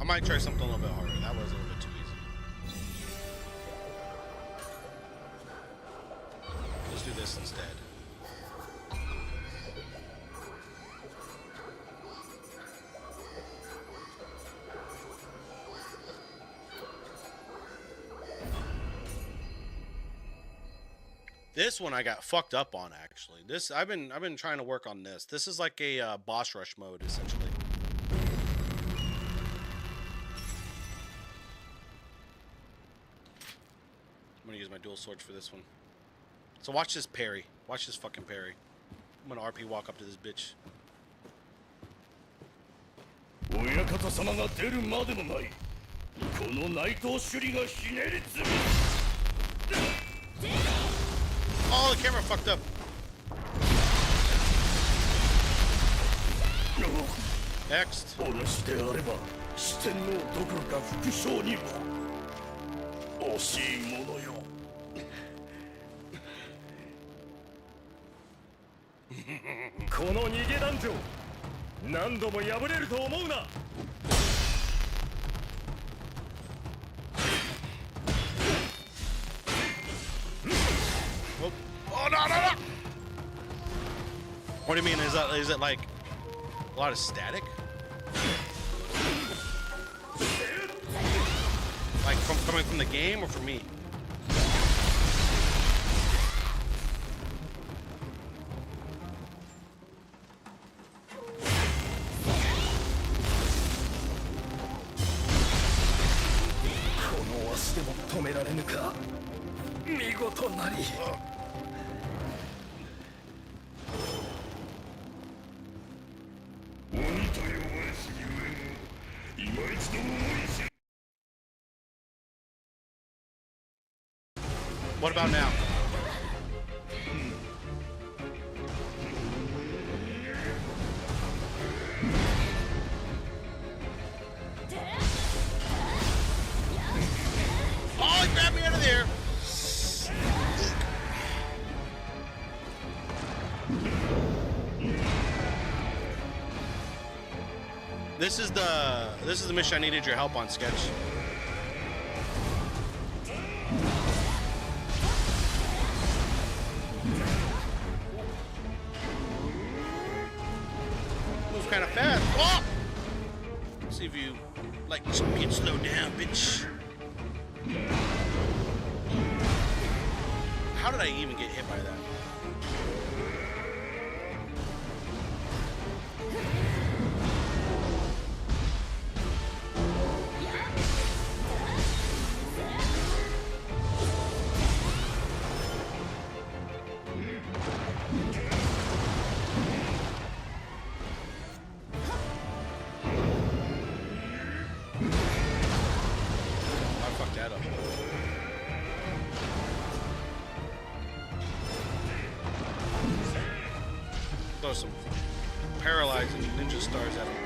[SPEAKER 1] I might try something a little bit harder. That was a little bit too easy. Let's do this instead. This one I got fucked up on actually. This I've been trying to work on this. This is like a boss rush mode essentially. I'm gonna use my dual swords for this one. So watch this parry. Watch this fucking parry. I'm gonna RP walk up to this bitch. Oh, the camera fucked up. Next. 惜しいものよ。この逃げ団長、何度も破れると思うな。Oh no no no! What do you mean? Is it like a lot of static? Like coming from the game or from me? What about now? Oh, he grabbed me out of there. This is the mission I needed your help on, Sketch. Move kind of fast. Oh! Let's see if you like being slowed down, bitch. How did I even get hit by that? Throw some paralyzing ninja stars at him.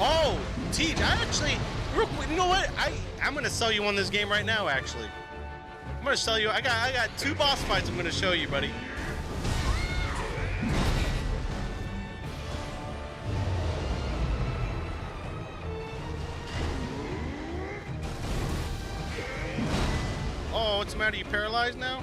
[SPEAKER 1] Oh, Teach, I actually, real quick, you know what? I'm gonna sell you on this game right now. Actually, I'm gonna sell you. I got 2 boss fights. I'm gonna show you, buddy. Oh, what's the matter? You paralyzed now?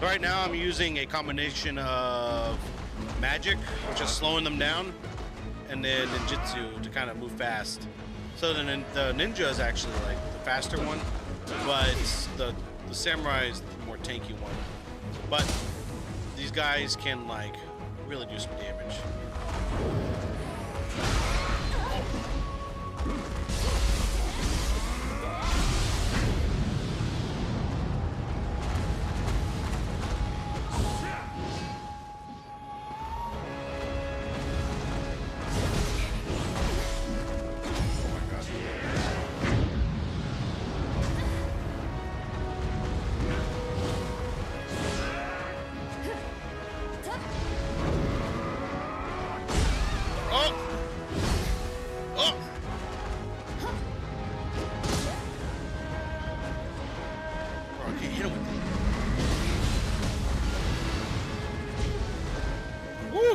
[SPEAKER 1] Right now, I'm using a combination of magic, which is slowing them down, and then ninjutsu to kind of move fast. So the ninja is actually like the faster one, but the samurai is the more tanky one. But these guys can like really do some damage.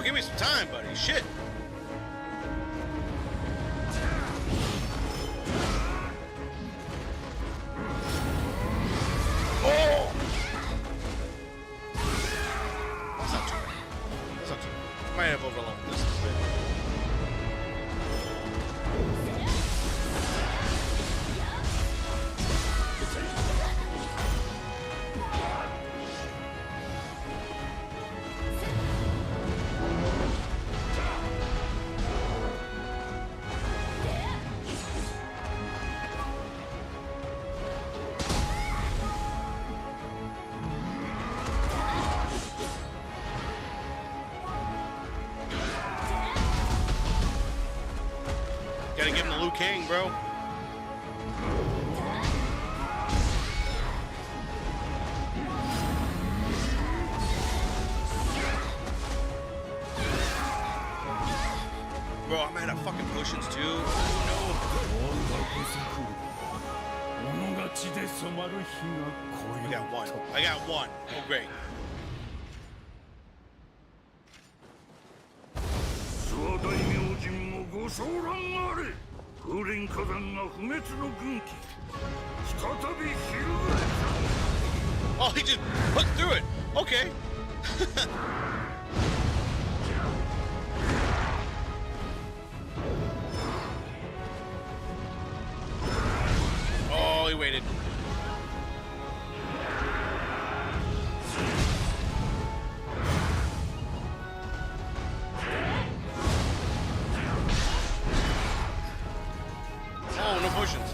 [SPEAKER 1] Give me some time, buddy. Shit. Oh! That's not too bad. That's not too bad. Might have overleveled this a bit. Gotta give him the Liu Kang, bro. Bro, I'm out of fucking potions too. I got one. I got one. Oh, great. Oh, he just put through it. Okay. Oh, he waited. Oh, no potions.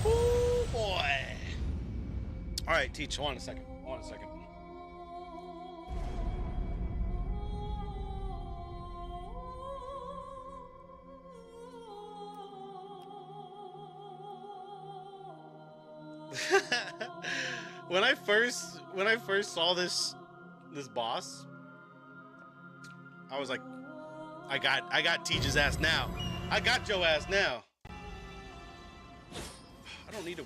[SPEAKER 1] Oh, boy. All right, Teach, hold on a second. Hold on a second. when I first saw this boss, I was like, I got Teach's ass now. I got your ass now. I don't need to.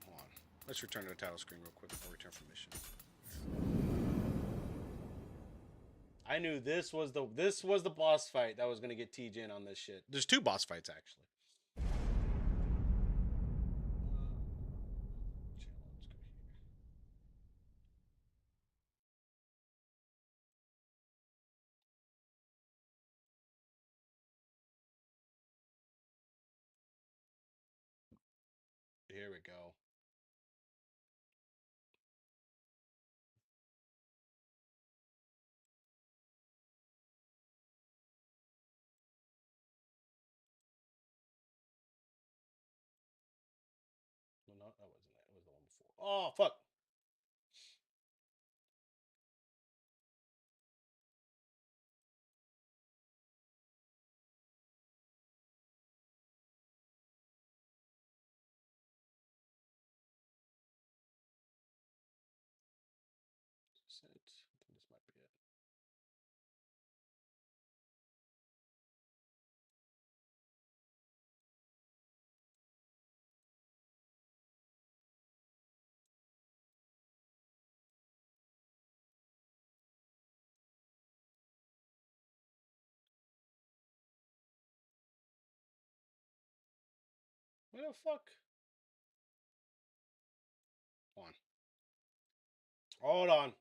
[SPEAKER 1] Hold on. Let's return to the title screen real quick before we return from mission. I knew this was the boss fight that was gonna get TJ in on this shit. There's two boss fights actually. Here we go. Well, no, that wasn't it. It was the one before. Oh, fuck. I think this might be it. What the fuck? Hold on. Hold on.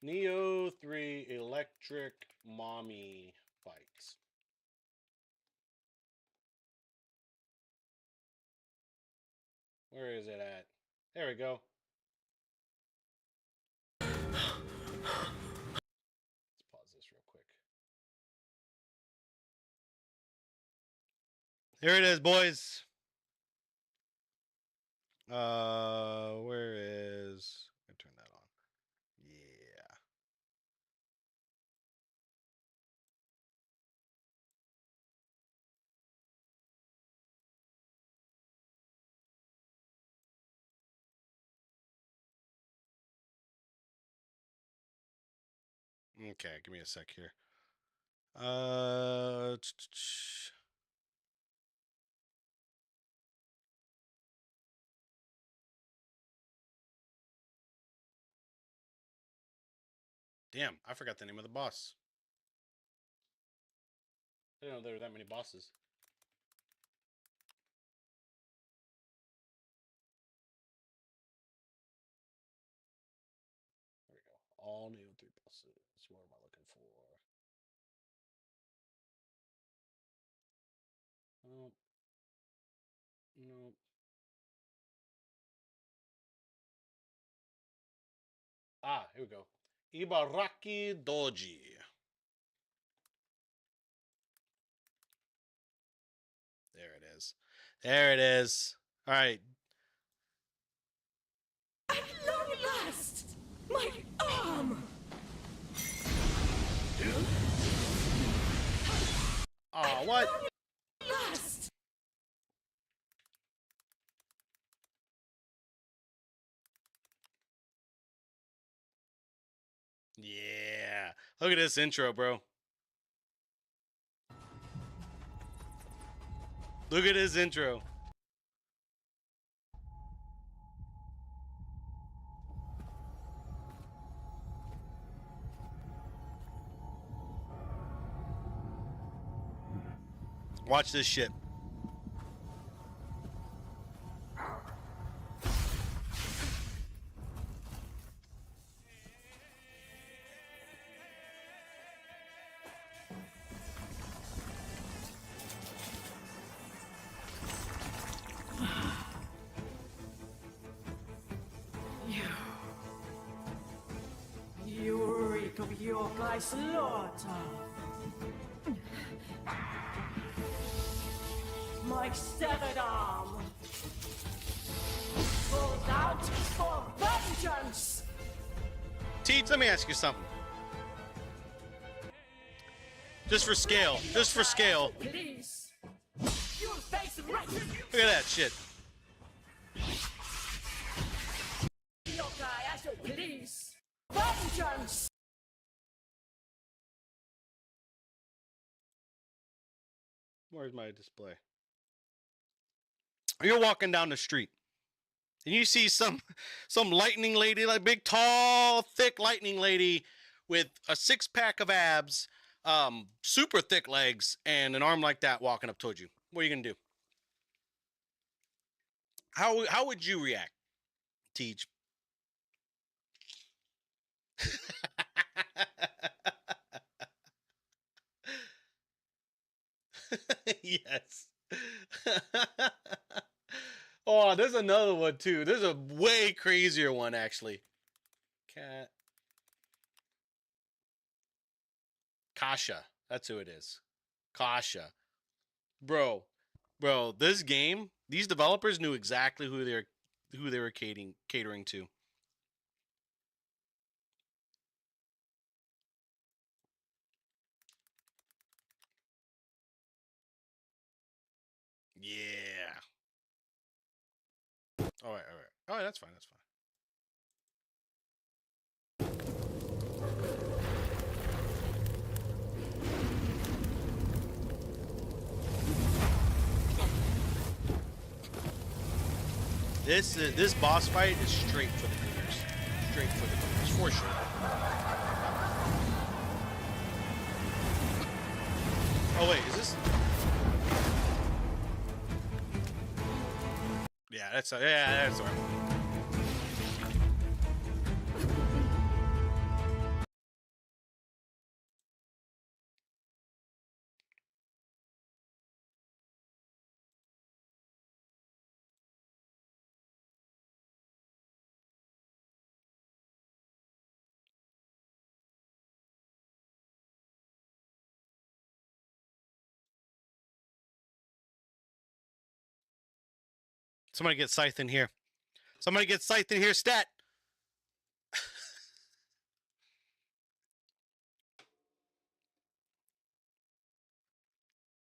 [SPEAKER 1] Nioh 3 Electric Mommy Fights. Where is it at? There we go. Let's pause this real quick. Here it is, boys. Where is... I turn that on. Yeah. Okay, give me a sec here. Damn, I forgot the name of the boss. I didn't know there were that many bosses. There we go. All new 3 bosses. What am I looking for? Nope. Nope. Ah, here we go. Ibaraki Doji. There it is. There it is. All right.
[SPEAKER 2] At long last, my arm.
[SPEAKER 1] Oh, what?
[SPEAKER 2] Last.
[SPEAKER 1] Yeah. Look at this intro, bro. Look at his intro. Watch this shit.
[SPEAKER 2] You reek of yokai slaughter. My severed arm falls out for vengeance.
[SPEAKER 1] Teach, let me ask you something. Just for scale. Just for scale.
[SPEAKER 2] Please. You'll face retribution.
[SPEAKER 1] Look at that shit.
[SPEAKER 2] Yokai as you please. Vengeance.
[SPEAKER 1] Where's my display? You're walking down the street and you see some lightning lady, like big, tall, thick lightning lady with a 6-pack of abs, super thick legs, and an arm like that walking up towards you. What are you gonna do? How would you react, Teach? Yes. Oh, there's another one too. There's a way crazier one actually. Cat. Kasha. That's who it is. Kasha. Bro, this game, these developers knew exactly who they were catering to. Yeah. All right. All right, that's fine. That's fine. This boss fight is straight for the cleaners. Straight for the cleaners, for sure. Oh wait, is this? Yeah, that's that's the right one. Somebody get Scythe in here. Somebody get Scythe in here, stat.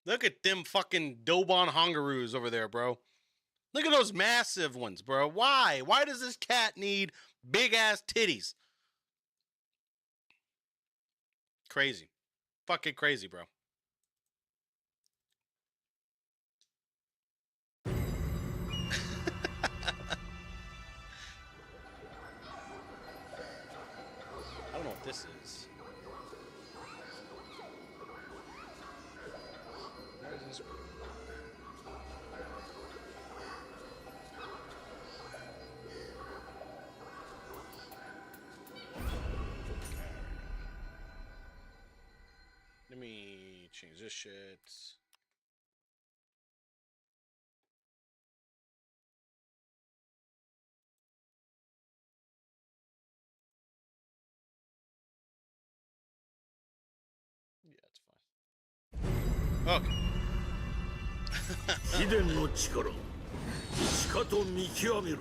[SPEAKER 1] Look at them fucking Dobon Hongaroos over there, bro. Look at those massive ones, bro. Why? Why does this cat need big ass titties? Crazy. Fucking crazy, bro. I don't know what this is. What is this? Let me change this shit. Yeah, it's fine. Okay.
[SPEAKER 3] 秘伝の力しかと見極める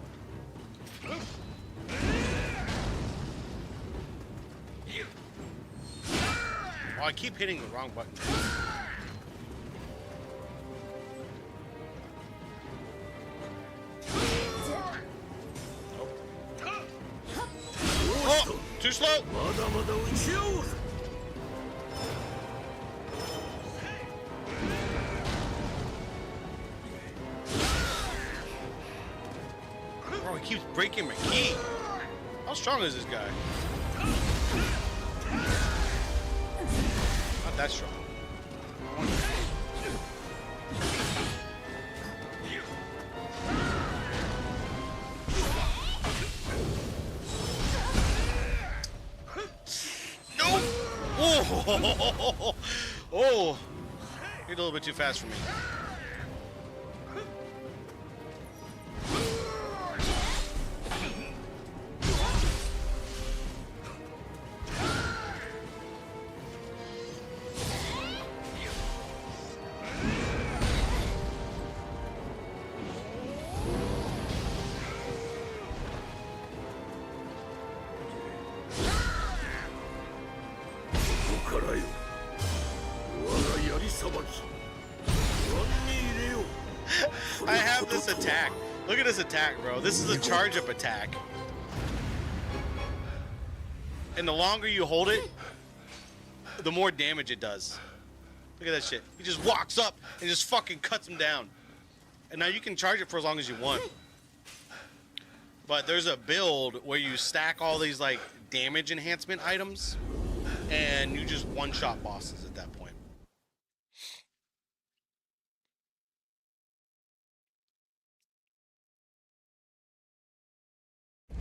[SPEAKER 1] Oh, I keep hitting the wrong button. Oh, too slow.
[SPEAKER 3] まだまだ打ち合おう
[SPEAKER 1] Bro, he keeps breaking my key. How strong is this guy? Not that strong. No! Oh! Oh! You're a little bit too fast for me. I have this attack. Look at this attack, bro. This is a charge-up attack. And the longer you hold it, the more damage it does. Look at that shit. He just walks up and just fucking cuts him down. And now you can charge it for as long as you want. But there's a build where you stack all these like damage enhancement items and you just one-shot bosses at that point. Oh,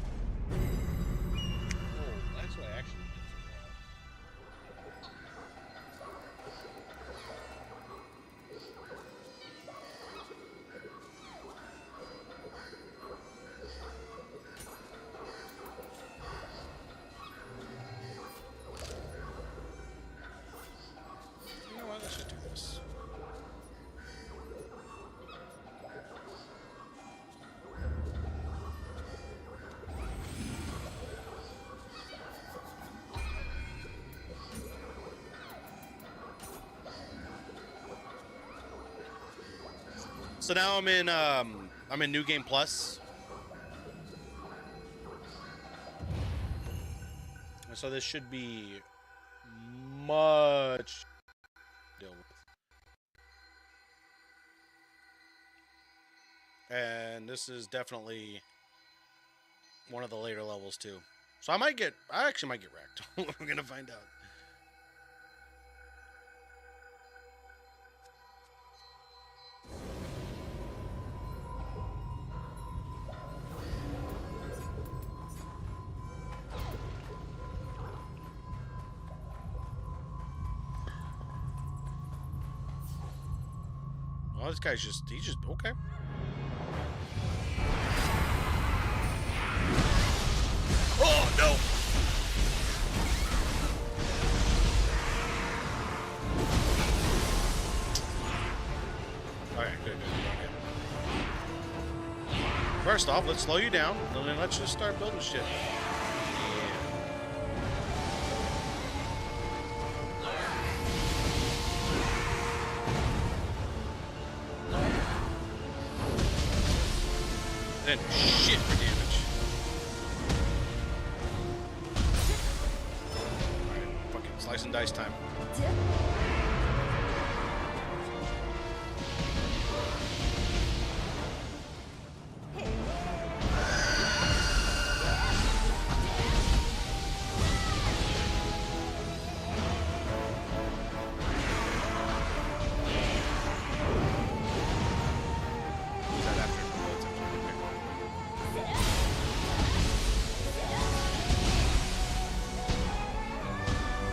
[SPEAKER 1] that's what I actually did figure out. You know what? Let's just do this. So now I'm in New Game Plus. So this should be much deal with. And this is definitely one of the later levels too. So I actually might get wrecked. We're gonna find out. Oh, this guy's he's just, okay. Oh, no! Alright, good. First off, let's slow you down, and then let's just start building shit. Then shit for damage. Alright, fucking slice and dice time. Is that after?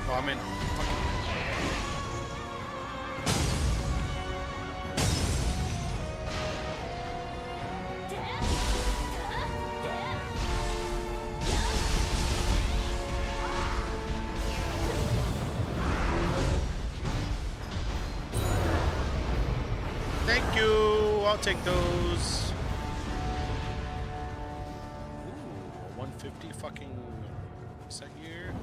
[SPEAKER 1] Oh, I'm in. Thank you. I'll take those. Ooh, 150 fucking set here.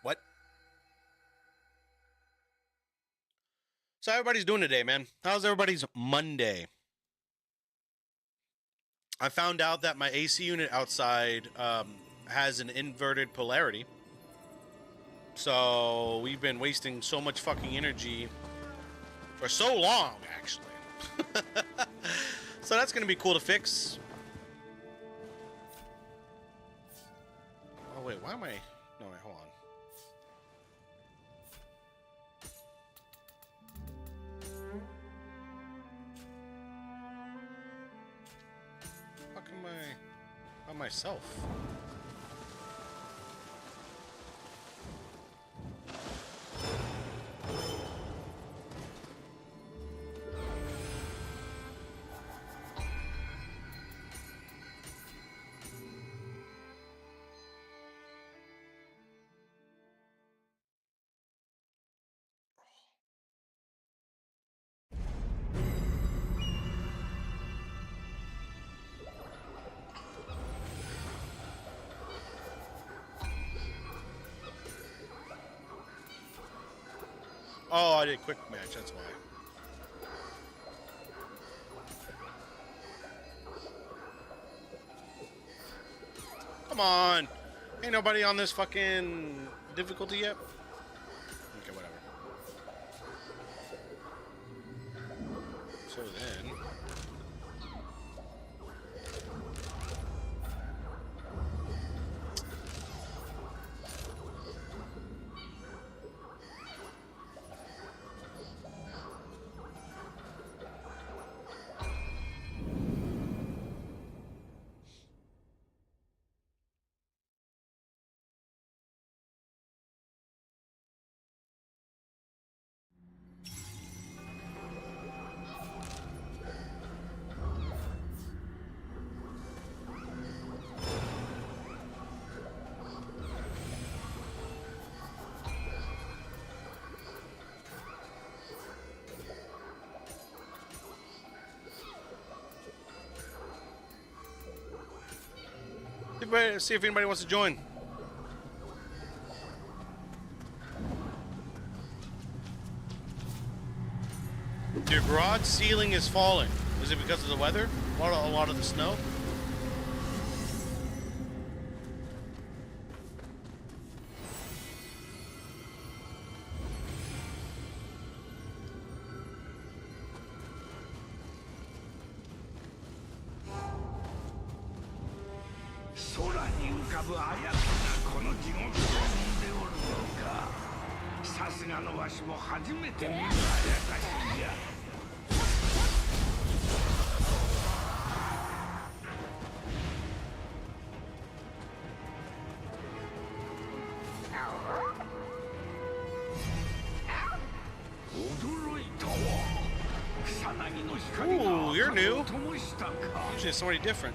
[SPEAKER 1] What? So everybody's doing today, man. How's everybody's Monday? I found out that my AC unit outside has an inverted polarity. So we've been wasting so much fucking energy for so long, actually. So that's going to be cool to fix. Oh, wait, why am I... No, wait, hold on. How come I... by myself? Oh, I did quick match, that's why. Come on! Ain't nobody on this fucking difficulty yet? Okay, whatever. So then... see if anybody wants to join. Your garage ceiling is falling. Is it because of the weather? A lot of the snow? Ooh, you're new. Usually it's somebody different.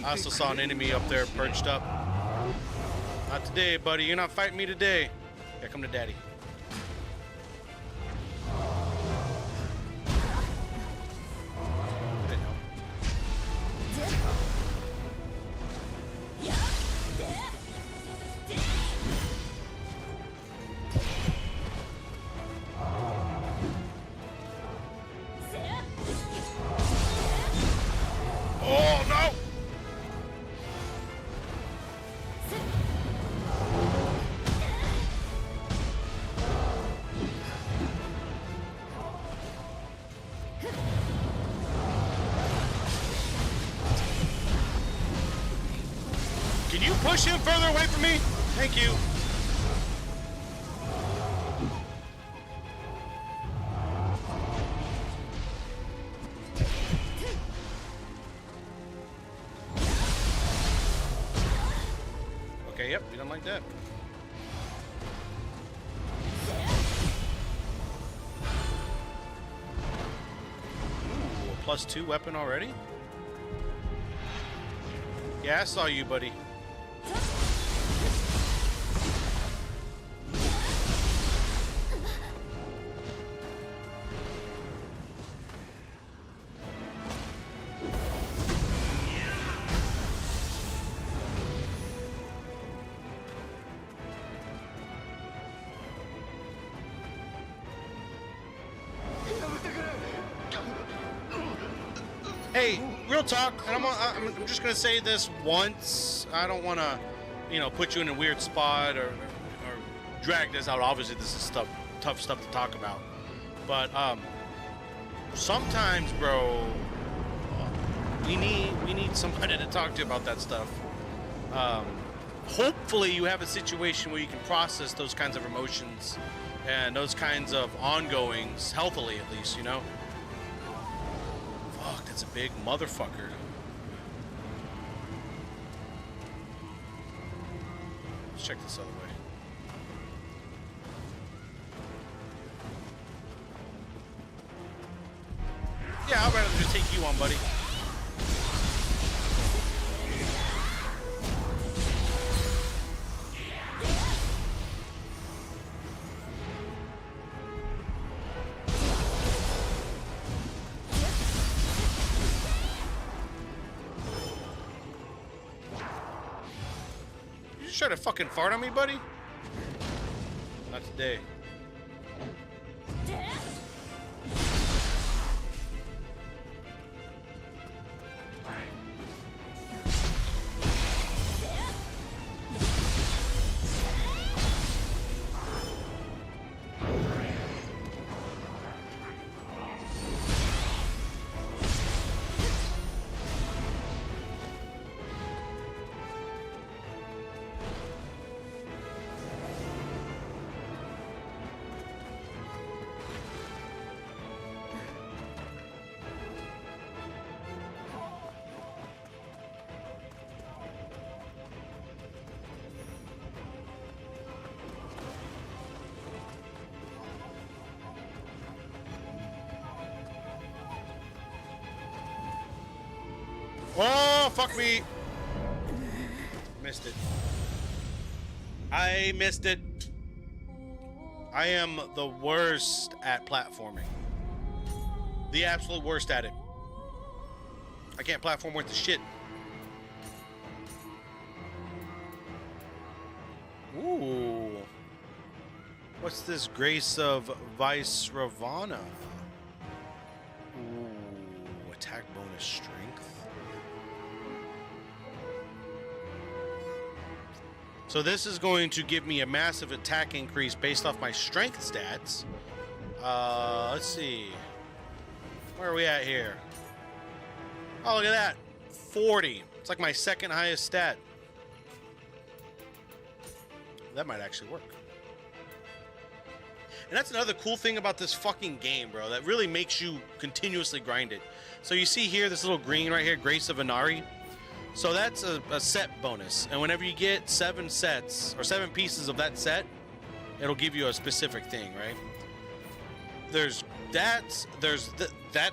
[SPEAKER 1] I also saw an enemy up there perched up. Not today, buddy. You're not fighting me today. Yeah, come to daddy. Oh no! Can you push him further away from me? Thank you. Okay, yep, you don't like that. Ooh, a +2 weapon already? Yeah, I saw you, buddy. Hey, real talk, and I'm just gonna say this once. I don't want to, put you in a weird spot or drag this out. Obviously, this is tough stuff to talk about. But sometimes, bro, we need somebody to talk to about that stuff. Hopefully, you have a situation where you can process those kinds of emotions and those kinds of ongoings healthily, at least, Fuck, that's a big motherfucker. Let's check this other way. Yeah, I'd rather just take you on, buddy. Try to fucking fart on me, buddy? Not today. Oh, fuck me. Missed it. I missed it. I am the worst at platforming. The absolute worst at it. I can't platform worth the shit. Ooh. What's this? Grace of Vice Ravana. Ooh. Attack bonus strength. So this is going to give me a massive attack increase based off my strength stats. Let's see. Where are we at here? Oh, look at that. 40. It's like my second highest stat. That might actually work. And that's another cool thing about this fucking game, bro. That really makes you continuously grind it. So you see here, this little green right here, Grace of Inari. So that's a set bonus. And whenever you get 7 sets, or 7 pieces of that set, it'll give you a specific thing, right? There's that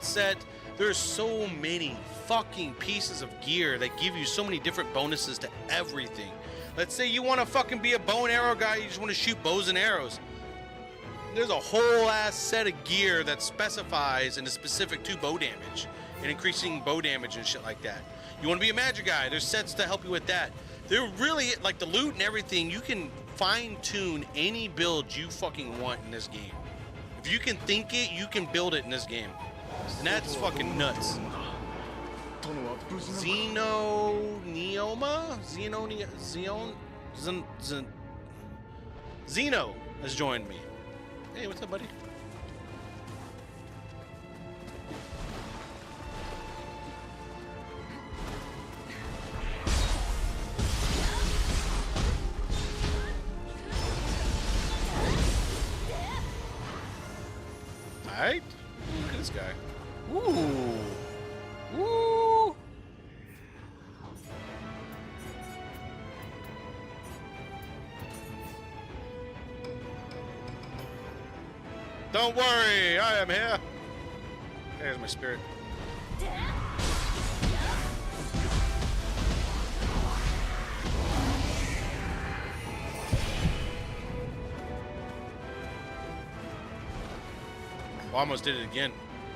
[SPEAKER 1] set. There's so many fucking pieces of gear that give you so many different bonuses to everything. Let's say you want to fucking be a bow and arrow guy, you just want to shoot bows and arrows. There's a whole ass set of gear that specifies and is specific to bow damage and increasing bow damage and shit like that. You want to be a magic guy, there's sets to help you with that. They're really, like the loot and everything, you can fine tune any build you fucking want in this game. If you can think it, you can build it in this game. And that's fucking nuts. Zeno has joined me. Hey, what's up, buddy? Alright. Look at this guy. Ooh. Woo. Don't worry, I am here. There's my spirit. I almost did it again.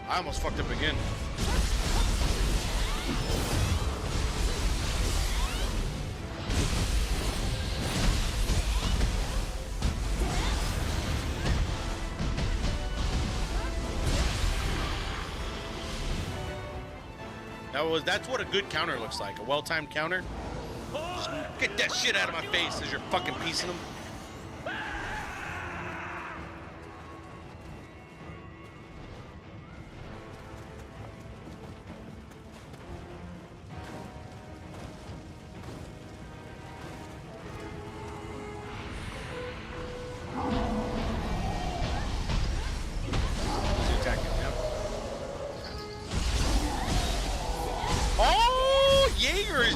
[SPEAKER 1] I almost fucked up again. That's what a good counter looks like. A well-timed counter. Just get that shit out of my face as you're fucking piecing them.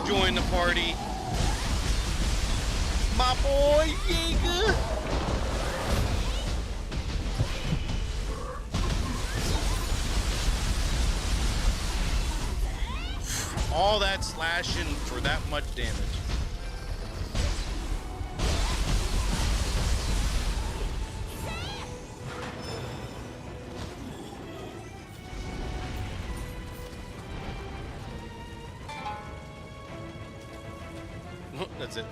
[SPEAKER 1] Join the party. My boy Jaeger. All that slashing for that much damage. That's it.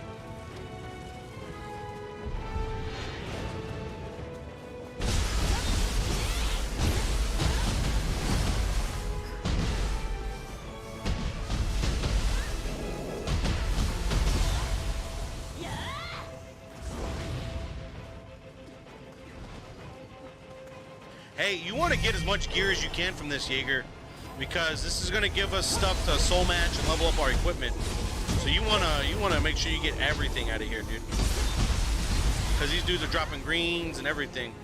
[SPEAKER 1] Hey, you want to get as much gear as you can from this Jaeger, because this is going to give us stuff to soul match and level up our equipment. So you wanna make sure you get everything out of here, dude. Because these dudes are dropping greens and everything.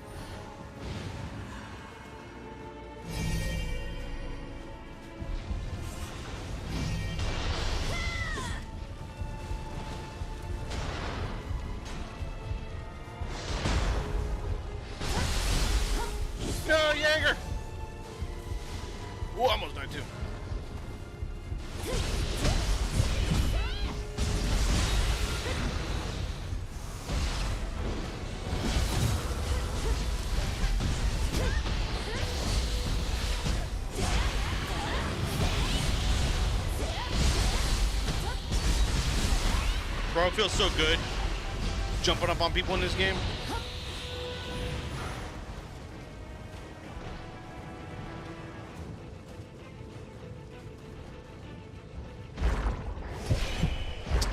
[SPEAKER 1] No, Jaeger! Oh, I almost died too. Bro, it feels so good jumping up on people in this game.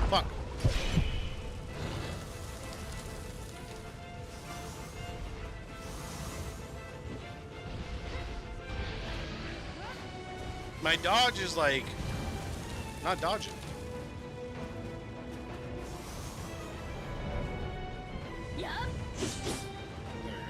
[SPEAKER 1] Fuck. My dodge is like not dodging.
[SPEAKER 2] Yup.
[SPEAKER 1] There you go.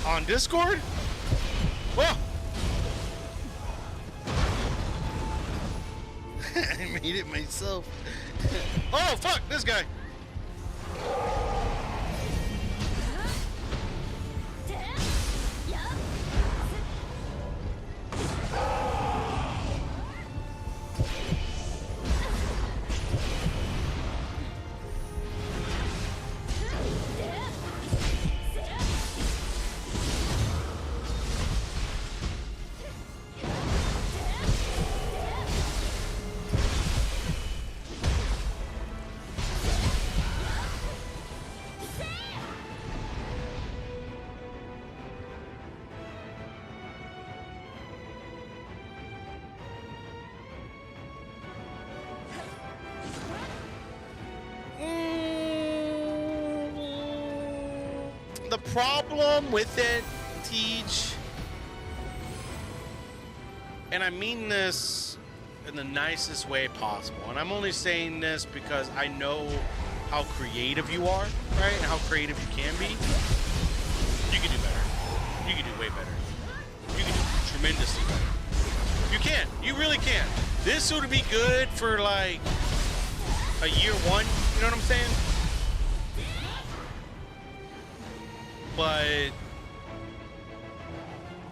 [SPEAKER 1] On Discord? Whoa! I made it myself. Oh, fuck, this guy. The problem with it, Teach, and I mean this in the nicest way possible, and I'm only saying this because I know how creative you are, right? And how creative you can be. You can do better. You can do way better. You can do tremendously better. You can. You really can. This would be good for like a year one. You know what I'm saying? But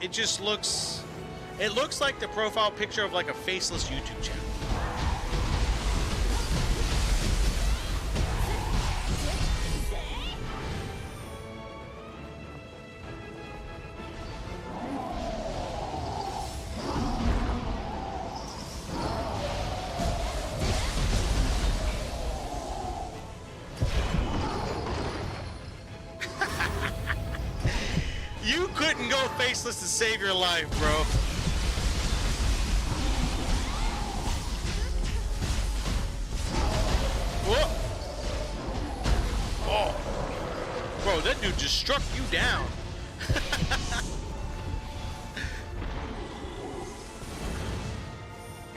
[SPEAKER 1] it just looks, it looks like the profile picture of like a faceless YouTube channel. You couldn't go faceless to save your life, bro. Whoa. Oh. Bro, that dude just struck you down.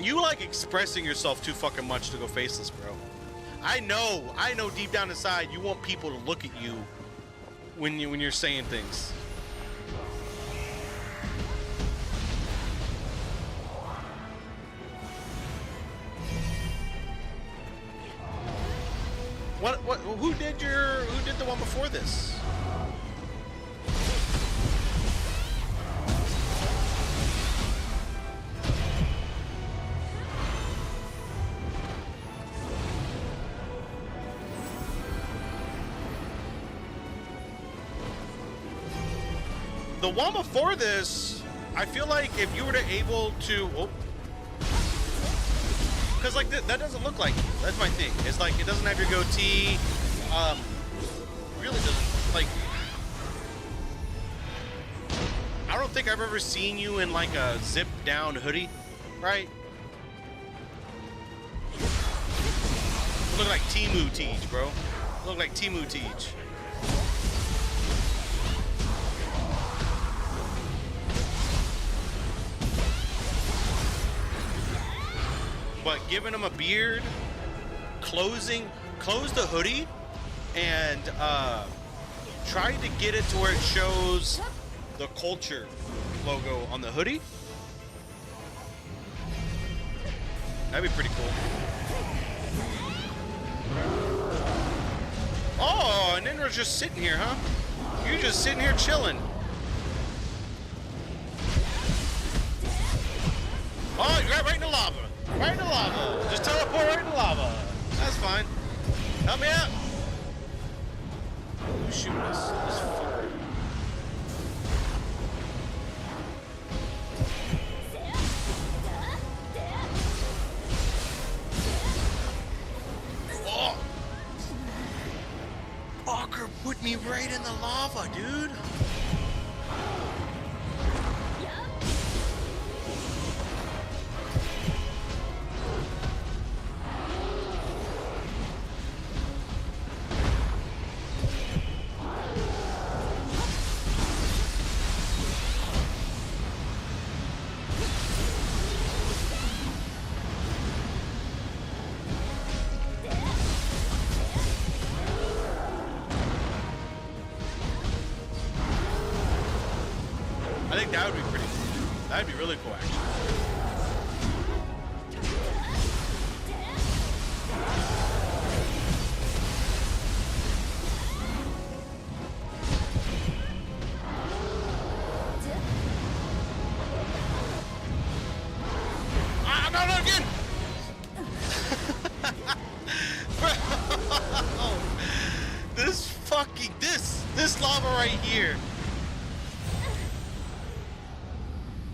[SPEAKER 1] You like expressing yourself too fucking much to go faceless, bro. I know deep down inside you want people to look at you when you're saying things. Who did the one before this? The one before this, I feel like if you were to able to, because like that doesn't look like you. That's my thing. It's like it doesn't have your goatee. Really doesn't, like. I don't think I've ever seen you in like a zip down hoodie, right? You look like Timu Teach, bro. You look like Timu Teach. But giving him a beard, close the hoodie, and try to get it to where it shows the culture logo on the hoodie. That'd be pretty cool. Oh, and then we're just sitting here, huh? You're just sitting here chilling. Oh, you're right in the lava. Right in the lava. Just teleport right in the lava. That's fine. Help me out. Who's shooting us? This fucker. Oh! Fucker put me right in the lava, dude. I think that would be pretty cool. That'd be really cool, actually. Ah, no, no, again! Bro, this lava right here.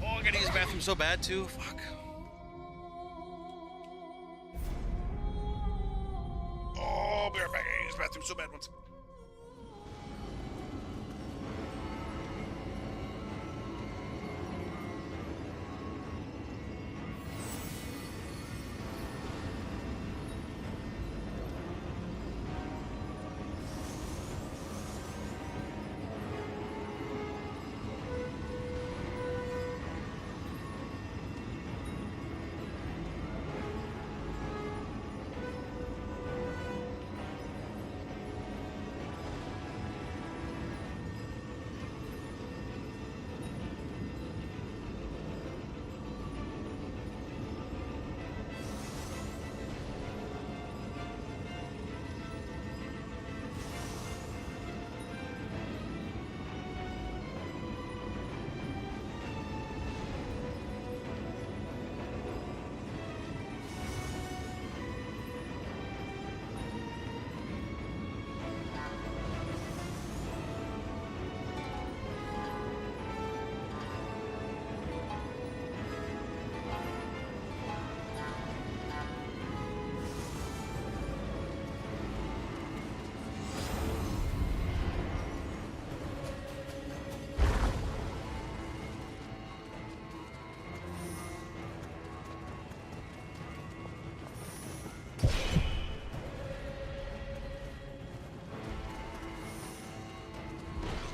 [SPEAKER 1] Oh, I gotta use the bathroom so bad too. Fuck. Oh, be right back. I gotta use the bathroom so bad once.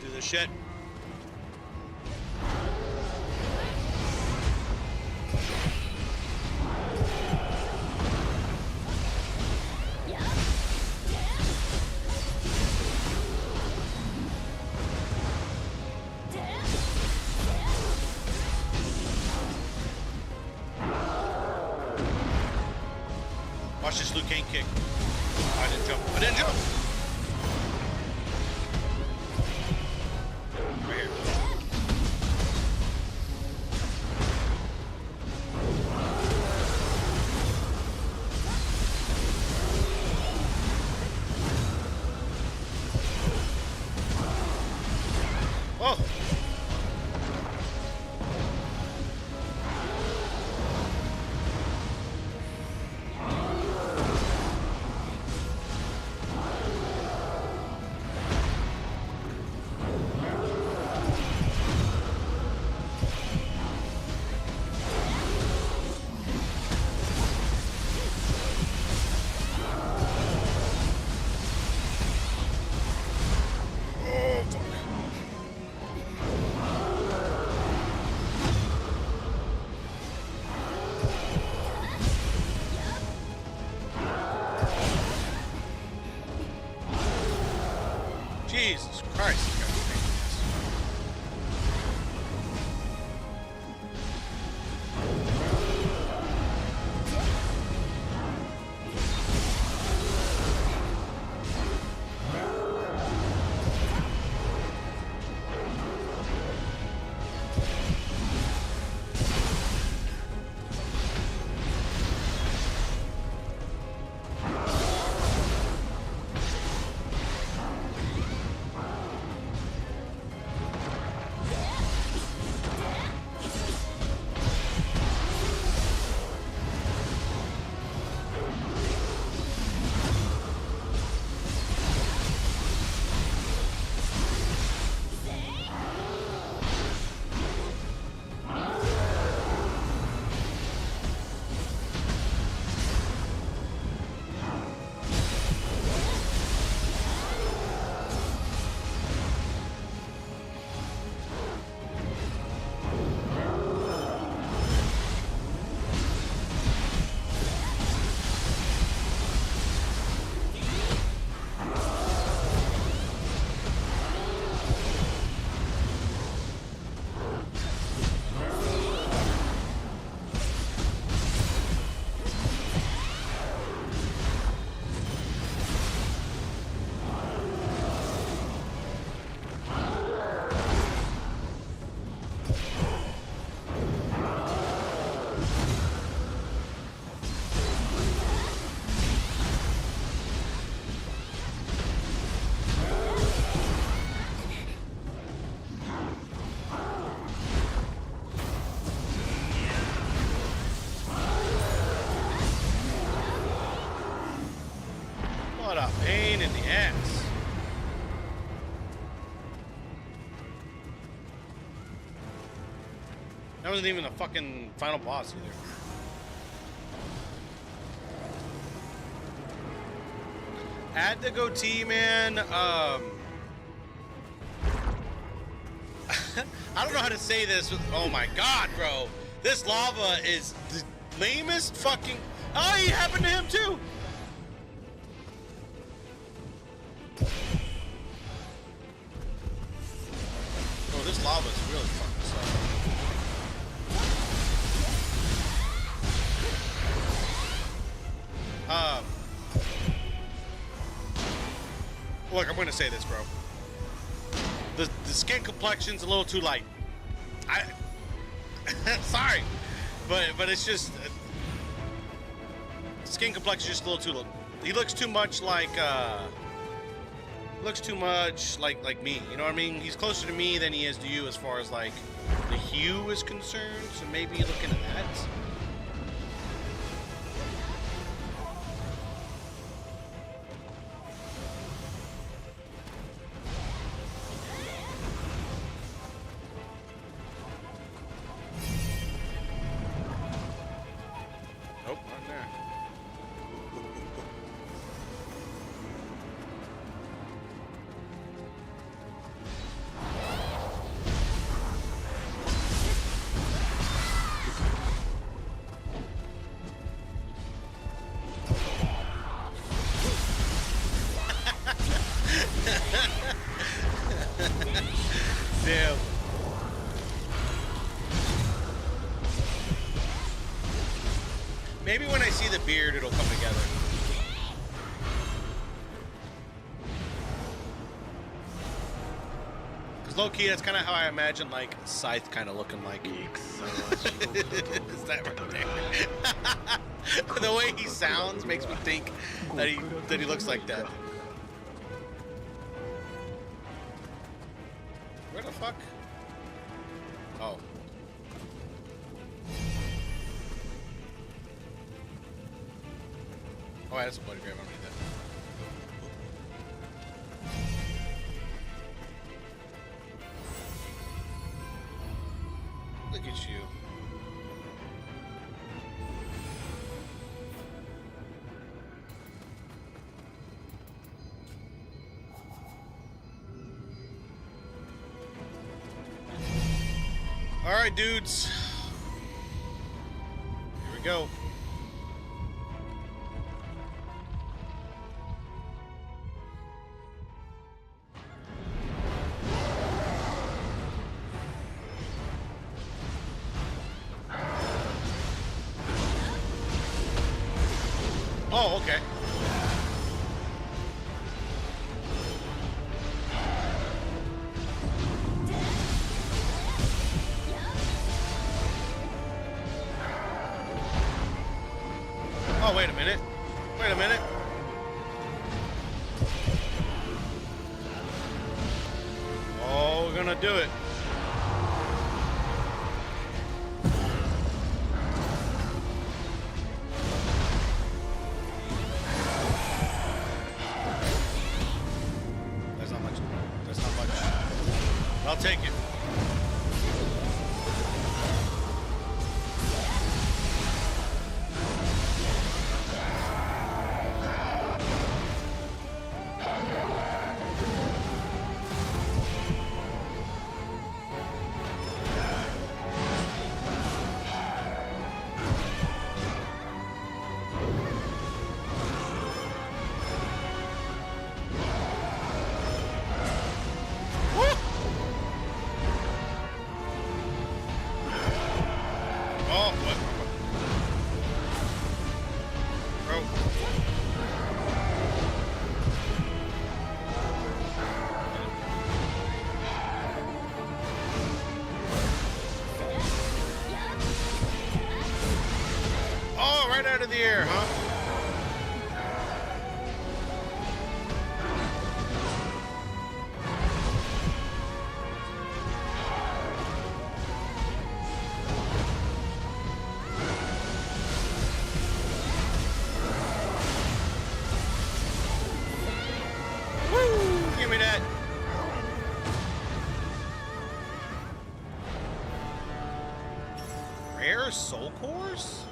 [SPEAKER 1] Do this shit. Watch this Liu Kang kick. Oh, I didn't jump. I didn't jump. Right here. Oh. That wasn't even the fucking final boss either. Add the GOTY, man. I don't know how to say this. Oh my god, bro. This lava is the lamest fucking... Oh, it happened to him too. Oh, this lava is really fucking slow. Look, I'm gonna say this, bro. The skin complexion's a little too light. Sorry, but it's just skin complexion just a little too low. He looks too much like like me. You know what I mean? He's closer to me than he is to you as far as like the hue is concerned. So maybe look into that. Nope, not there. Damn. Maybe when I see the beard, it'll come together. Because low-key, that's kind of how I imagine, like, Scythe kind of looking like. Is that right there? The way he sounds makes me think that he looks like that. Where the fuck? Oh. Oh, that's a bloody grave. I don't need that. Look at you. All right, dudes. Here we go. Oh, okay. Oh, wait a minute. Wait a minute. Oh, we're gonna do it. That's not much. That's not much. I'll take it. Oh, what? Bro. Oh, right out of the air, huh? Woo! Give me that. rare soul cores?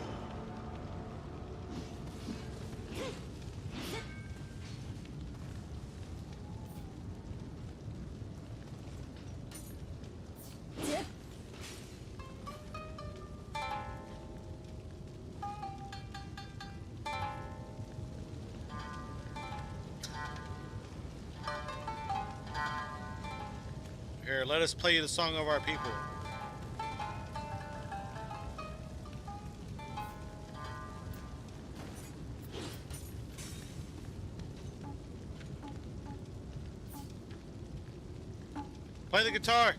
[SPEAKER 1] Here, let us play you the song of our people. Play the guitar.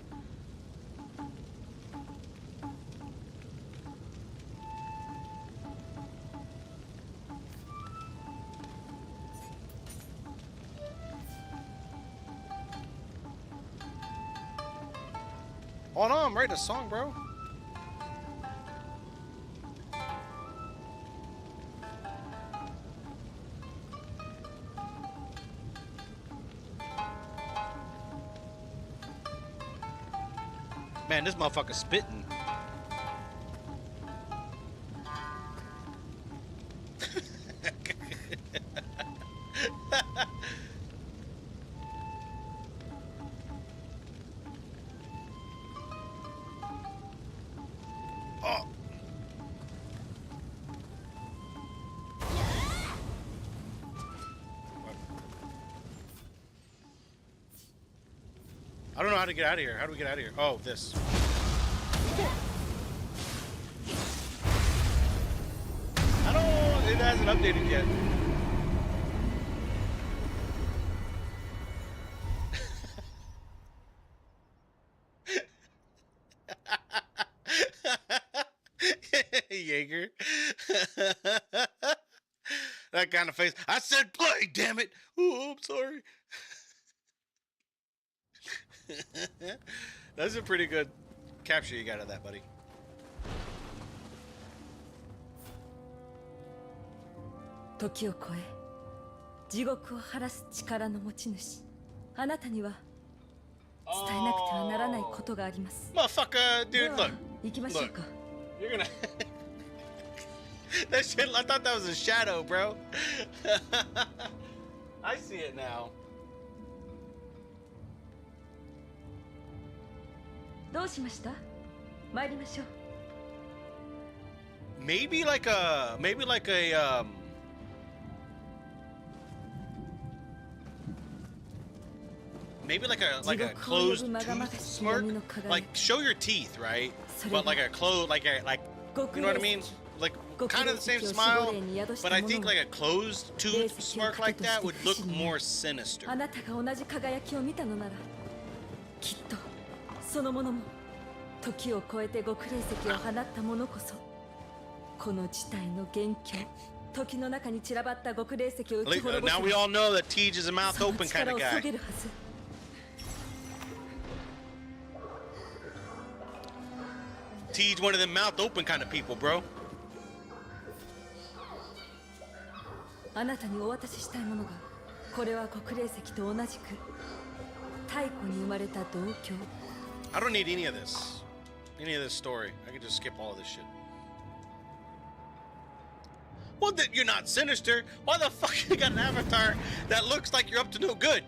[SPEAKER 1] Oh no, I'm writing a song, bro. Man, this motherfucker's spitting. Oh. I don't know how to get out of here. How do we get out of here? Oh, this. I don't. It hasn't updated yet. Jaeger. That kind of face. I said play, damn it. Oh, I'm sorry. That's a pretty good capture you got of that, buddy.
[SPEAKER 4] 時を超え地獄を晴らす力の持ち主あなたには伝えなくてはならないことがあります。
[SPEAKER 1] Motherfucker,
[SPEAKER 4] で
[SPEAKER 1] dude,
[SPEAKER 4] は
[SPEAKER 1] look.
[SPEAKER 4] 行きましょうか。
[SPEAKER 1] You're gonna. That shit, I thought that was a shadow, bro. I see it now.
[SPEAKER 4] どうしました？参りましょう。
[SPEAKER 1] Maybe like a maybe a closed tooth smirk. Like show your teeth, right? But like a closed like you know what I mean? Like kind of the same smile, but I think like a closed tooth smirk like that would look more sinister.
[SPEAKER 4] あなたが同じ輝きを見たのならきっとそのものも時を超えて極霊石を放ったものこそこの事態の元凶時の中に散らばった極霊石を打ち滅ぼす
[SPEAKER 1] Now we all know that Tej is a mouth
[SPEAKER 4] その
[SPEAKER 1] open kind
[SPEAKER 4] 力
[SPEAKER 1] of
[SPEAKER 4] を
[SPEAKER 1] guy.
[SPEAKER 4] 削げるはず
[SPEAKER 1] T's one of them mouth open kind of people, bro.
[SPEAKER 4] あなたにお渡ししたいものがこれは極霊石と同じく太古に生まれた銅鏡
[SPEAKER 1] I don't need any of this. Any of this story. I can just skip all of this shit. Well, that you're not sinister. Why the fuck you got an avatar that looks like you're up to no good?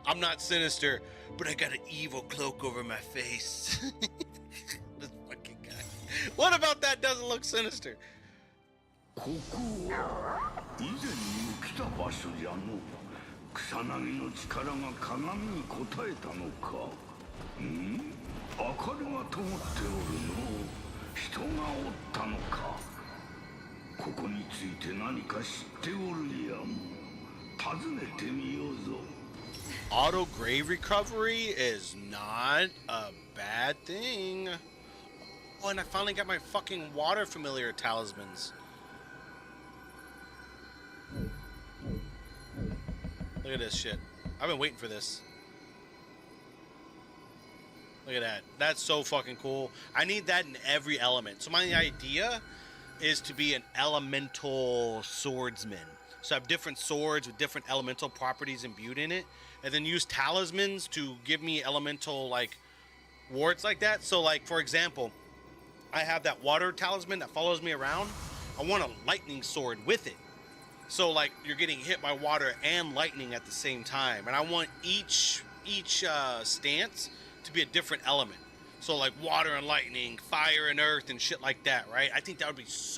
[SPEAKER 1] I'm not sinister, but I got an evil cloak over my face. This fucking guy. What about that doesn't look sinister?
[SPEAKER 3] ここは以前にも来た場所じゃの草薙の力が鏡に応えたのかん明かりが灯っておるの人がおったのかここについて何か知っておるやも尋ねてみようぞ
[SPEAKER 1] Auto grave recovery is not a bad thing. Oh, and I finally got my fucking water familiar talismans. Look at this shit. I've been waiting for this. Look at that. That's so fucking cool. I need that in every element. So my idea is to be an elemental swordsman. So I have different swords with different elemental properties imbued in it, and then use talismans to give me elemental like wards like that. So like, for example, I have that water talisman that follows me around. I want a lightning sword with it. So like you're getting hit by water and lightning at the same time. And I want each stance to be a different element. So like water and lightning, fire and earth and shit like that, right? I think that would be so